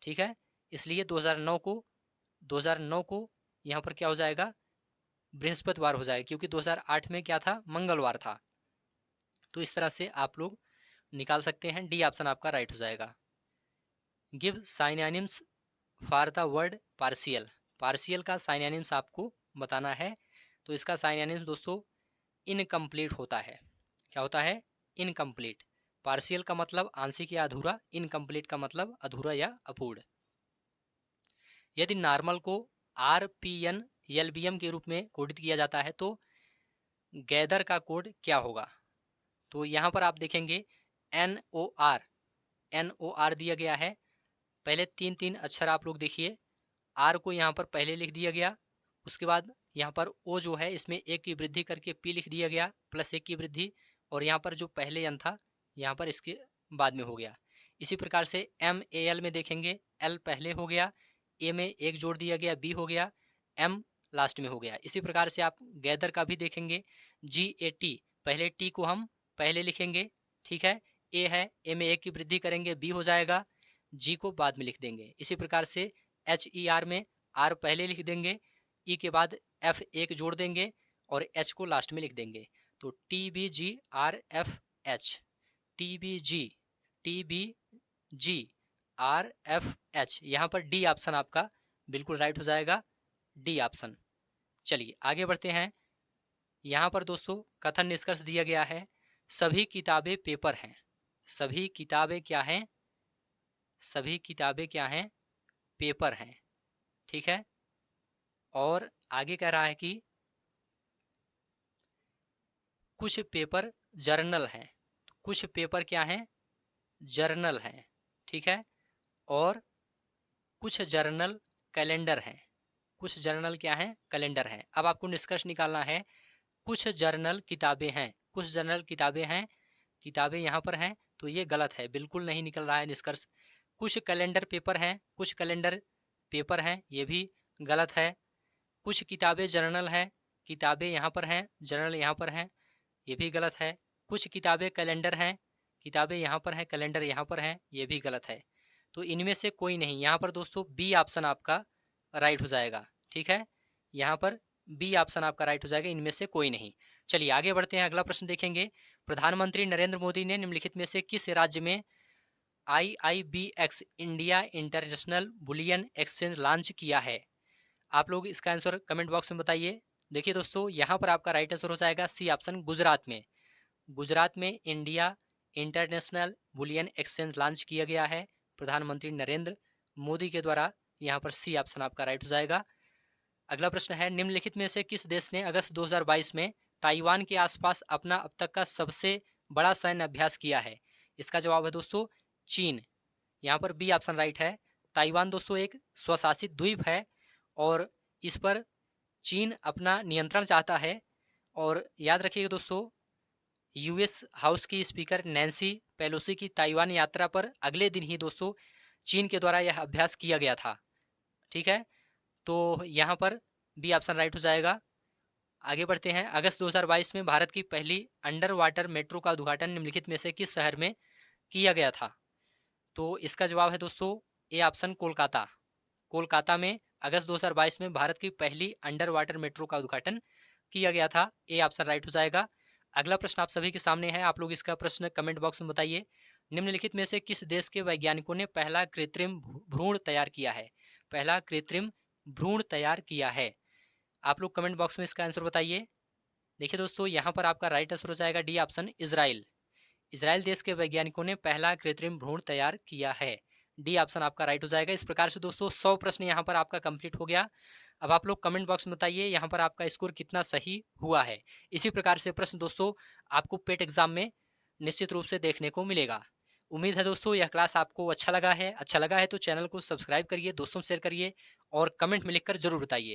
ठीक है, इसलिए 2009 को यहाँ पर क्या हो जाएगा? बृहस्पतिवार हो जाएगा, क्योंकि 2008 में क्या था? मंगलवार था। तो इस तरह से आप लोग निकाल सकते हैं। डी ऑप्शन आपका राइट हो जाएगा। Give synonyms for the word partial. Partial का साइनोनिम्स आपको बताना है। तो इसका साइनोनिम्स दोस्तों इनकम्प्लीट होता है। क्या होता है? इनकम्प्लीट। पार्शियल का मतलब आंशिक या अधूरा, इनकम्प्लीट का मतलब अधूरा या अपूर्ण। यदि नॉर्मल को RPN LBM के रूप में कोडित किया जाता है तो गैदर का कोड क्या होगा? तो यहाँ पर आप देखेंगे NOR दिया गया है। पहले 3 अक्षर आप लोग देखिए, R को यहाँ पर पहले लिख दिया गया, उसके बाद यहाँ पर O जो है इसमें 1 की वृद्धि करके P लिख दिया गया, +1 की वृद्धि, और यहाँ पर जो पहले n था यहाँ पर इसके बाद में हो गया। इसी प्रकार से MAL में देखेंगे, L पहले हो गया, A में 1 जोड़ दिया गया, B हो गया, M लास्ट में हो गया। इसी प्रकार से आप गैदर का भी देखेंगे, GAT पहले T को हम पहले लिखेंगे, ठीक है, A है, A में 1 की वृद्धि करेंगे, B हो जाएगा, G को बाद में लिख देंगे। इसी प्रकार से HER में R पहले लिख देंगे, E के बाद F 1 जोड़ देंगे और H को लास्ट में लिख देंगे। तो TBGRFH, TBGRFH, RFH, यहाँ पर डी ऑप्शन आपका बिल्कुल राइट हो जाएगा, डी ऑप्शन। चलिए आगे बढ़ते हैं। यहाँ पर दोस्तों कथन निष्कर्ष दिया गया है, सभी किताबें पेपर हैं। सभी किताबें क्या हैं? सभी किताबें क्या हैं? पेपर हैं। ठीक है। और आगे कह रहा है कि कुछ पेपर जर्नल हैं। कुछ पेपर क्या हैं? जर्नल हैं। ठीक है। और कुछ जर्नल कैलेंडर हैं। कुछ जर्नल क्या हैं? कैलेंडर हैं। अब आपको निष्कर्ष निकालना है, कुछ जर्नल किताबें हैं। कुछ जर्नल किताबें हैं, किताबें यहाँ पर हैं, तो ये गलत है, बिल्कुल नहीं निकल रहा है निष्कर्ष। कुछ कैलेंडर पेपर हैं, कुछ कैलेंडर पेपर हैं, ये भी गलत है। कुछ किताबें जर्नल हैं, किताबें यहाँ पर हैं, जर्नल यहाँ पर हैं, ये भी गलत है। कुछ किताबें कैलेंडर हैं, किताबें यहाँ पर हैं, कैलेंडर यहाँ पर हैं, ये भी गलत है। तो इनमें से कोई नहीं। यहाँ पर दोस्तों बी ऑप्शन आपका राइट हो जाएगा। ठीक है, यहाँ पर बी ऑप्शन आपका राइट हो जाएगा, इनमें से कोई नहीं। चलिए आगे बढ़ते हैं, अगला प्रश्न देखेंगे। प्रधानमंत्री नरेंद्र मोदी ने निम्नलिखित में से किस राज्य में IIBX India international bullion exchange launch किया है? आप लोग इसका आंसर कमेंट बॉक्स में बताइए। देखिए दोस्तों, यहाँ पर आपका राइट आंसर हो जाएगा सी ऑप्शन, गुजरात में। गुजरात में India international bullion exchange launch किया गया है प्रधानमंत्री नरेंद्र मोदी के द्वारा। यहाँ पर सी ऑप्शन आपका राइट हो जाएगा। अगला प्रश्न है, निम्नलिखित में से किस देश ने अगस्त 2022 में ताइवान के आसपास अपना अब तक का सबसे बड़ा सैन्य अभ्यास किया है? इसका जवाब है दोस्तों चीन। यहाँ पर बी ऑप्शन राइट है। ताइवान दोस्तों एक स्वशासित द्वीप है और इस पर चीन अपना नियंत्रण चाहता है। और याद रखिएगा दोस्तों, यूएस हाउस की स्पीकर नैन्सी पेलोसी की ताइवान यात्रा पर अगले दिन ही दोस्तों चीन के द्वारा यह अभ्यास किया गया था। ठीक है, तो यहाँ पर बी ऑप्शन राइट हो जाएगा। आगे बढ़ते हैं। अगस्त 2022 में भारत की पहली अंडर वाटर मेट्रो का उद्घाटन निम्नलिखित में से किस शहर में किया गया था? तो इसका जवाब है दोस्तों ए ऑप्शन, कोलकाता। कोलकाता में अगस्त 2022 में भारत की पहली अंडर वाटर मेट्रो का उद्घाटन किया गया था। ए ऑप्शन राइट हो जाएगा। अगला प्रश्न आप सभी के सामने है, आप लोग इसका प्रश्न कमेंट बॉक्स में बताइए। निम्नलिखित में से किस देश के वैज्ञानिकों ने पहला कृत्रिम भ्रूण तैयार किया है? पहला कृत्रिम भ्रूण तैयार किया है, आप लोग कमेंट बॉक्स में इसका आंसर बताइए। देखिए दोस्तों, यहाँ पर आपका राइट आंसर हो जाएगा डी ऑप्शन, इजराइल। इजराइल देश के वैज्ञानिकों ने पहला कृत्रिम भ्रूण तैयार किया है। डी ऑप्शन आपका राइट हो जाएगा। इस प्रकार से दोस्तों 100 प्रश्न यहाँ पर आपका कंप्लीट हो गया। अब आप लोग कमेंट बॉक्स में बताइए यहाँ पर आपका स्कोर कितना सही हुआ है। इसी प्रकार से प्रश्न दोस्तों आपको पेट एग्जाम में निश्चित रूप से देखने को मिलेगा। उम्मीद है दोस्तों यह क्लास आपको अच्छा लगा है तो चैनल को सब्सक्राइब करिए, दोस्तों शेयर करिए और कमेंट में लिखकर जरूर बताइए।